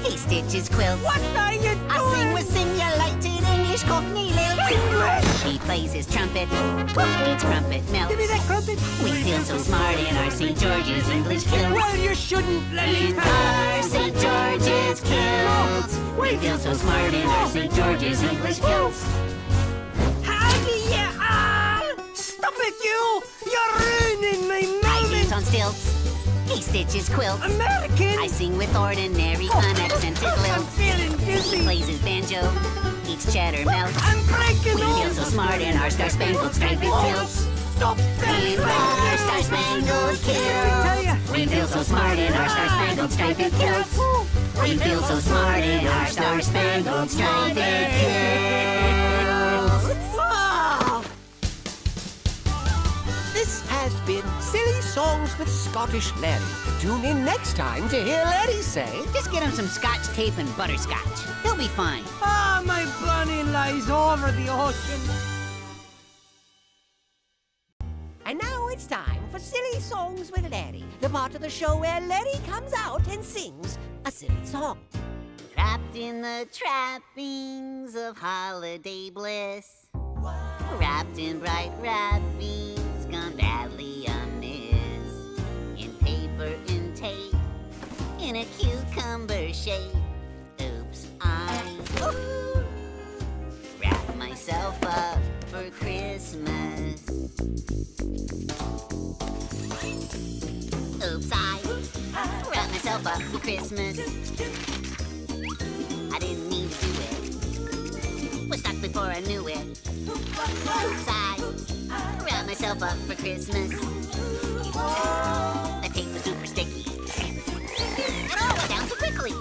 He stitches quilts. What are you doing? I sing with simulated English Cockney lilt. English. He plays his trumpet. Eats crumpet melts. Give me that crumpet. We feel so smart in our St. George's English kilts. Well, you shouldn't let me In our St. George's kilts. We feel so smart in our St. George's English kilts. Howdy, you all! Stop it, you! You're ruining my I moment! dance on stilts. He stitches quilts. American! I sing with ordinary, unaccented I'm lilt. feeling He dizzy! plays his banjo. Eats cheddar melts. I'm breaking We feel so smart in our star-spangled striped kilts. Stop that! In our star-spangled kilts. We feel so smart in our star-spangled striped kilts. We feel so smart in our star-spangled striped kilts. Oh! This has been Silly Songs with Scottish Larry. Tune in next time to hear Larry say... Just get him some scotch tape and butterscotch. He'll be fine. Ah, my bunny lies over the ocean. And now it's time for Silly Songs with Larry, the part of the show where Larry comes out and sings a silly song. Wrapped in the trappings of holiday bliss. Wrapped in bright wrappings, gone badly amiss. In paper and tape, in a cucumber shape. Oops, I wrapped myself up for Christmas. Oops, I wrapped myself up for Christmas. I didn't mean to do it. Was stuck before I knew it. Oops, I wrapped myself up for Christmas. The tape was super sticky. It all went down so quickly.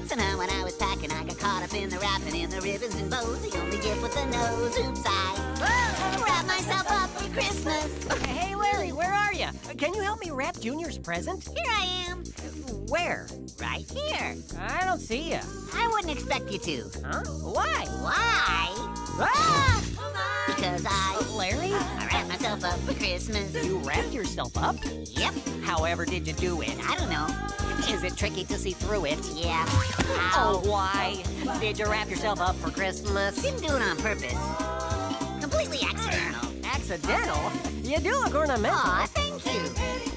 Somehow when I was packing, I got caught up in the wrapping and the ribbons and bows. The only gift with the nose. Oops, I wrapped myself up for Christmas. Hey, Larry, where are you? Can you help me wrap Junior's present? Here I am. Where? Right here. I don't see you. I wouldn't expect you to. Huh? Why? Why? Ah! Because Larry? I wrapped myself up for Christmas. You wrapped yourself up? Yep. However did you do it? I don't know. Is it tricky to see through it? Yeah. Oh, why? Did you wrap yourself up for Christmas? Didn't do it on purpose. Completely accidental. Accidental? You do look ornamental. Aw, thank you.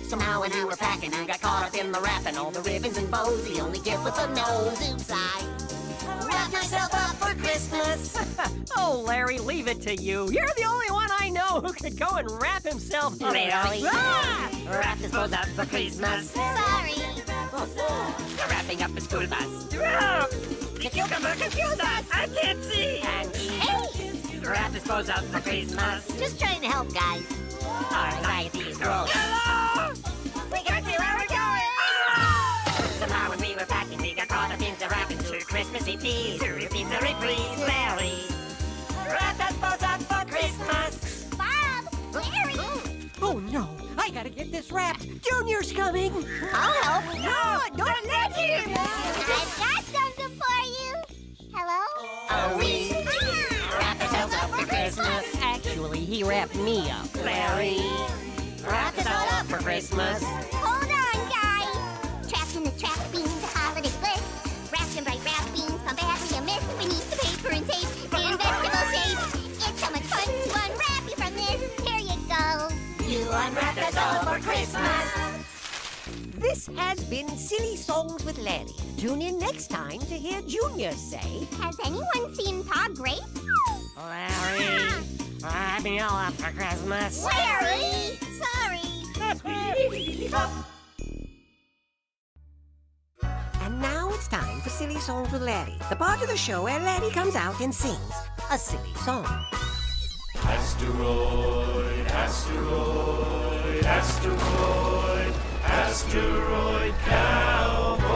Somehow when we were packing, I got caught up in the wrapping. All the ribbons and bows, the only gift with a nose. Oops, I wrapped myself up for Christmas. Oh, Larry, leave it to you. You're the only one I know who could go and wrap himself up. Really? Wrap his bows up for Christmas. Sorry. You're wrapping up a school bus. The cucumber confused us. I can't see. And Hey! wrap his bows up for Christmas. Just trying to help, guys. Our anxiety is growing. We can't see where we're going. Somehow when we were packing, we got caught up in the wrapping to Christmassy teas. To repeat the reprise, Larry. Wrap that bows up for Christmas. Bob! Larry! Oh no, I gotta get this wrapped. Junior's coming. I'll help. No, don't let him. I've got something for you. Hello? Oh, we wrap ourselves up for Christmas. Actually, he wrapped me up. Larry, wrap us all up for Christmas. Hold on, guys. Trapped in the trappings of holiday bliss. Wrapped in bright wrappings, gone badly amiss. Beneath the paper and tape, in vegetable shape. It's so much fun to unwrap you from this. Here you go. You unwrapped us all for Christmas. This has been Silly Songs with Larry. Tune in next time to hear Junior say, Has anyone seen Pa Grape? Larry, wrap me all up for Christmas. Larry! Sorry. And now it's time for Silly Songs with Larry, the part of the show where Larry comes out and sings a silly song. Asteroid, asteroid, asteroid, asteroid cowboy.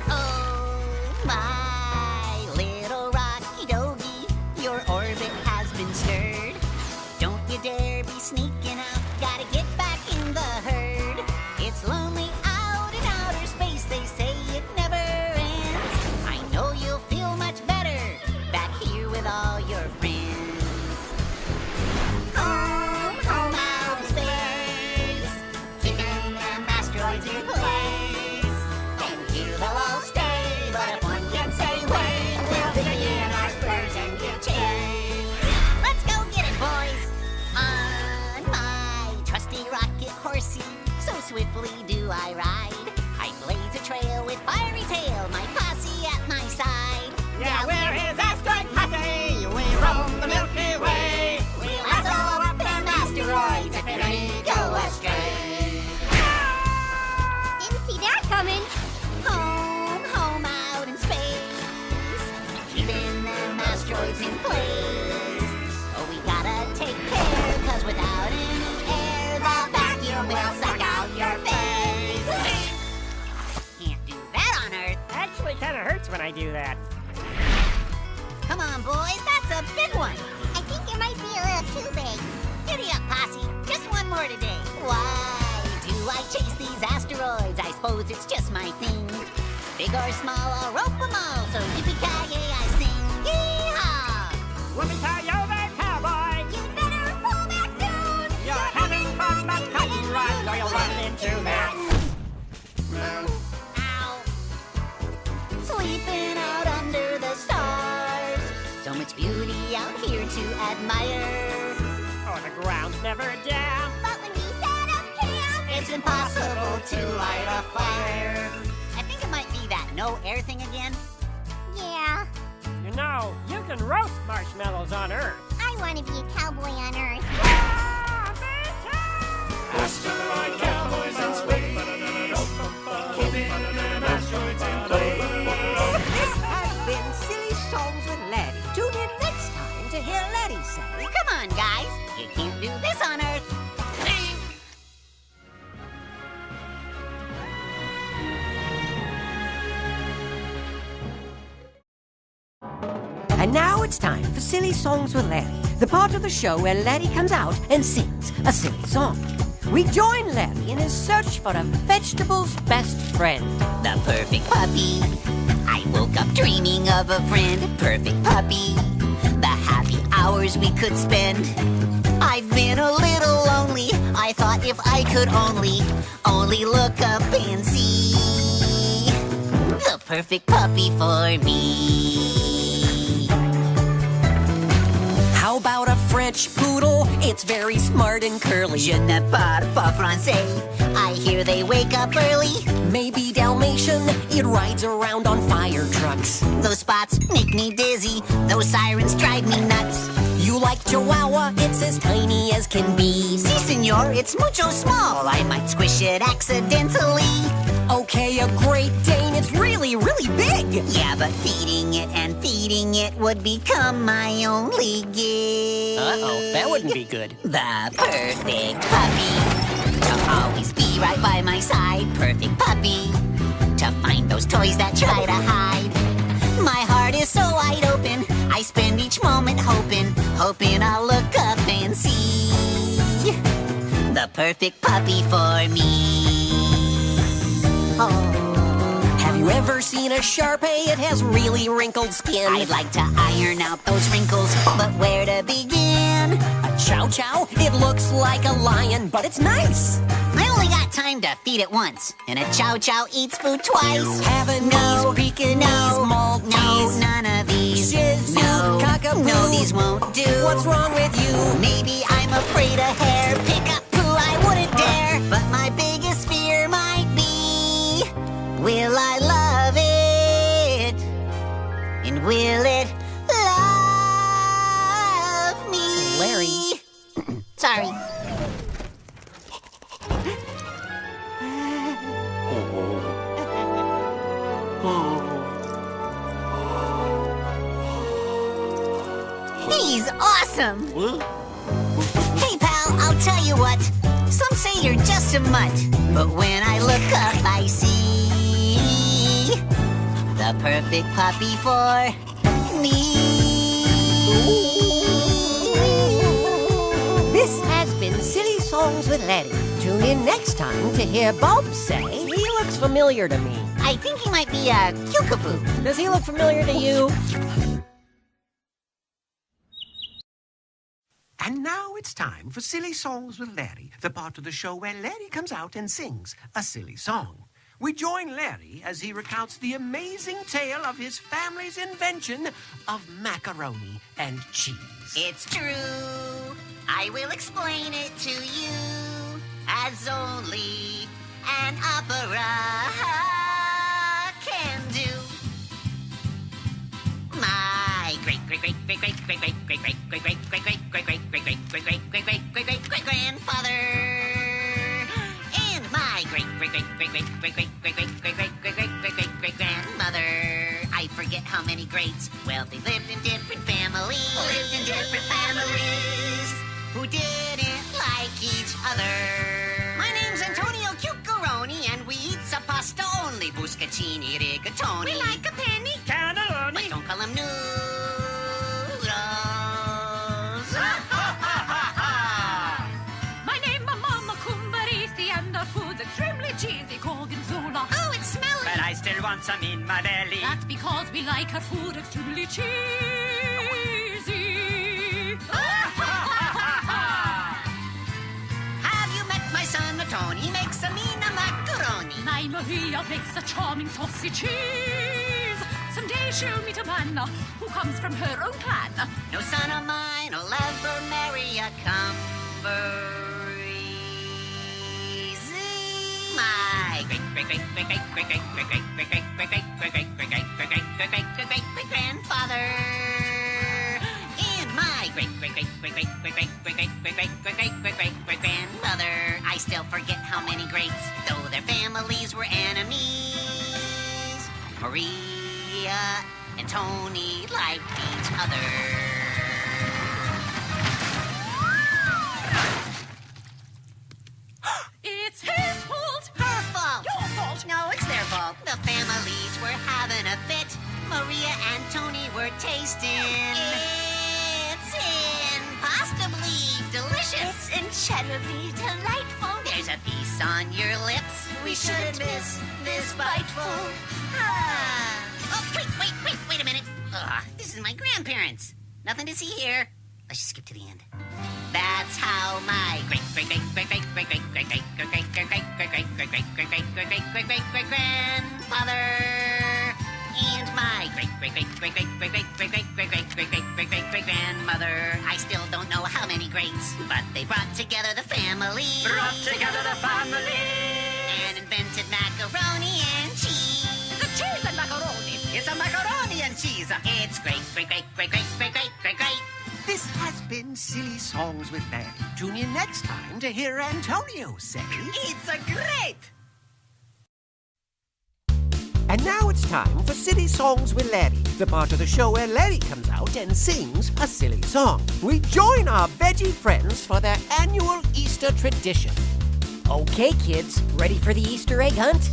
Oh, my little rocky doggy, your orbit has been stirred. Don't you dare be sneaking out, gotta get back in the herd. It's lonely out in outer space, they say it never ends. I know you'll feel much better back here with all your friends. Home out in space, keeping them asteroids in place. And here they'll all stay, but if one can say wait, we'll begin our spurs and give chase. Let's go get it, boys! On my trusty rocket horsey, so swiftly do I ride. I blaze a trail with fiery tail, my posse at my side. Yeah, we're his asteroid posse. We roam the Milky Way. We'll lasso up them asteroids if any go astray. Didn't see that coming. Home out in space, keeping them asteroids in place. Oh, we gotta take care, 'cause without any air, the vacuum will suck out your face. Can't do that on Earth. Actually, kind of hurts when I do that. Come on, boys, that's a big one. I think it might be a little too big. Giddy up, posse. Just one more today. Why do I chase these asteroids? I suppose it's just my thing. Big or small, I'll rope them all. So yippee-ki-yay, I sing. Yee-haw! Whoopie-ki-yay! here to admire. Oh, the ground's never damp. But when we set up camp, It's impossible to light a fire. I think it might be that no air thing again. yeah, You know, you can roast marshmallows on Earth. I want to be a cowboy on Earth. Asteroid cowboys in space. Keeping them asteroids in place. This has been Silly Songs with Larry. Tune in next time to hear Larry say, Come on, guys. You can't do this on Earth. And now it's time for Silly Songs with Larry, the part of the show where Larry comes out and sings a silly song. We join Larry in his search for a vegetable's best friend. The perfect puppy. I woke up dreaming of a friend. Perfect puppy. The happy hours we could spend. I've been a little lonely. I thought if I could only look up and see the perfect puppy for me. How about a French poodle? It's very smart and curly. Je ne parle pas français. I hear they wake up early. Maybe Dalmatian, it rides around on fire trucks. Those spots make me dizzy. Those sirens drive me nuts. You like Chihuahua? It's as tiny as can be. Si, senor, it's mucho small. I might squish it accidentally. Okay, a Great Dane, it's really, really big. Yeah, but feeding it would become my only gift. Uh-oh, that wouldn't be good. The perfect puppy. To always be right by my side. Perfect puppy. To find those toys that try to hide. My heart is so wide open. I spend each moment hoping I'll look up and see the perfect puppy for me. Oh. Have you ever seen a Shar-Pei? It has really wrinkled skin. I'd like to iron out those wrinkles, but where to begin? A Chow Chow? It looks like a lion, but it's nice. I only got time to feed it once, and a Chow Chow eats food twice. Havanese, Pekingese, Maltese. No, none of these. Shih Tzu, no, Cockapoo. no, these won't do. What's wrong with you? Maybe I'm afraid of hair. Pick up poo, I wouldn't dare. But my biggest fear might be, will I love it? And will it love me? Larry. Sorry. He's awesome! Hey, pal, I'll tell you what. Some say you're just a mutt, but when I look up, I see the perfect puppy for me. This has been Silly Songs with Larry. Tune in next time to hear Bob say, he looks familiar to me. I think he might be a cuckoo. Does he look familiar to you? And now it's time for Silly Songs with Larry, the part of the show where Larry comes out and sings a silly song. We join Larry as he recounts the amazing tale of his family's invention of macaroni and cheese. It's true. I will explain it to you as only an opera can do. My great-great-great-great-great-great-great-great-great-great-great-great-great-great-great-great-great-grandfather and my great-great-great-great-great-great-great-great-great-great-grandmother. I forget how many greats. Well, they lived in different families. Who didn't like each other. My name's Antonio Cuccaroni, and we eat sa pasta only. Buscaccini, rigatoni. We like a penny cannelloni, but don't call them noodles. My name is Mama Cumbarisi, and our food's extremely cheesy. Gorgonzola. Oh, it's smelly. But I still want some in my belly. That's because we like our food extremely cheesy. Have you met my son, Tony? He makes a mean macaroni. My Maria makes a charming saucy cheese. Someday she'll meet a man who comes from her own clan. No son of mine will ever marry a cumbersy. My great-great-great-great-great-great-great-great-great-great-great-great-great-great-great-great-great-grandfather. And my great-great-great-great-great-great-great-great-great-great-great-grandmother. I still forget how many greats, though their families were enemies. Maria and Tony liked each other. It's his fault. Her fault. Your fault. No, it's their fault. The families were having a fit. Maria and Tony were tasting. It's impossibly delicious. It's incredibly delightful. There's a piece on your lips. We shouldn't miss this biteful. Oh, wait a minute. This is my grandparents. Nothing to see here. Let's just skip to the end. That's how my great-great-great-great-great-great-great-great-great-great-great-great-great-great-great-great-grandfather and my great-great-great-great-great-great-great-great-great-great-grandmother. I still don't know how many greats, but they brought together the family. Brought together the family. And invented macaroni and cheese. It's a cheese and macaroni. It's a macaroni and cheese. It's great-great-great-great-great-great-great-great. This has been Silly Songs with Larry. Tune in next time to hear Antonio say, It's a great! And now it's time for Silly Songs with Larry, the part of the show where Larry comes out and sings a silly song. We join our veggie friends for their annual Easter tradition. Okay, kids, ready for the Easter egg hunt?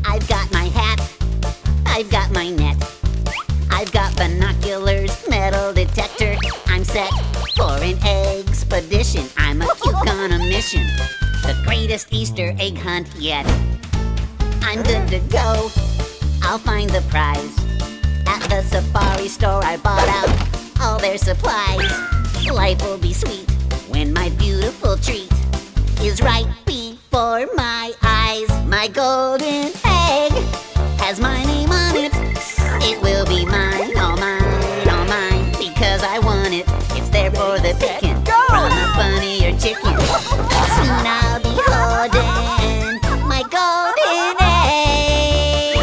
I've got my hat. I've got my net. I've got binoculars, metal detector. I'm set for an expedition. I'm a cuke on a mission. The greatest Easter egg hunt yet. I'm good to go. I'll find the prize. At the safari store I bought out all their supplies. Life will be sweet when my beautiful treat is right before my eyes. My golden egg has my name on it. It will be mine, all mine, because I want it. It's there for the picking, from a bunny or chicken. Soon I'll be holding my golden egg.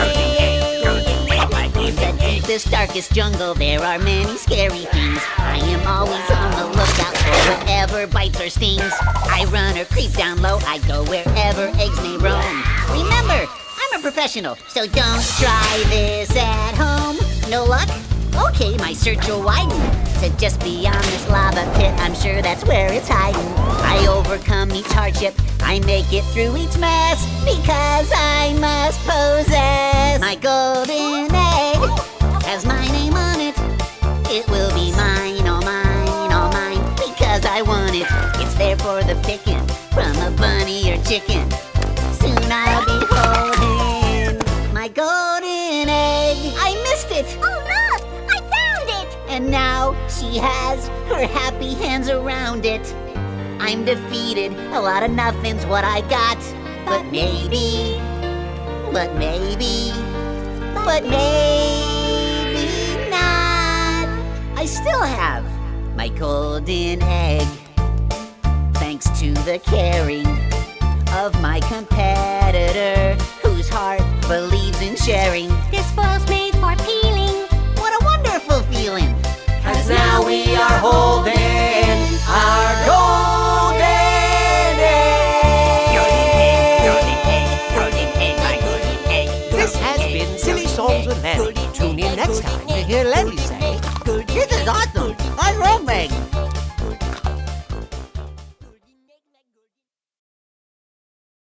In the deepest, darkest jungle, there are many scary things. I am always on the lookout for whatever bites or stings. I run or creep down low, I go wherever eggs may roam. Remember, I'm a professional, so don't try this at home. No luck? Okay, my search will widen to just beyond this lava pit. I'm sure that's where it's hiding. I overcome each hardship, I make it through each mess, because I must possess my golden egg. Has my name on it. It will be mine, all mine, because I want it. It's there for the picking, from a bunny or chicken. Soon I'll be holding my golden egg. I missed it. Oh, look! I found it! And now she has her happy hands around it. I'm defeated. A lot of nothing's what I got. But maybe not. I still have my golden egg. Thanks to the caring of my competitor, whose heart believes in sharing. This foil's made for peeling. What a wonderful feeling! 'Cause now we are holding our golden egg. Golden egg, my golden egg. This has been Silly Songs with Larry. Tune in next time to hear Larry say,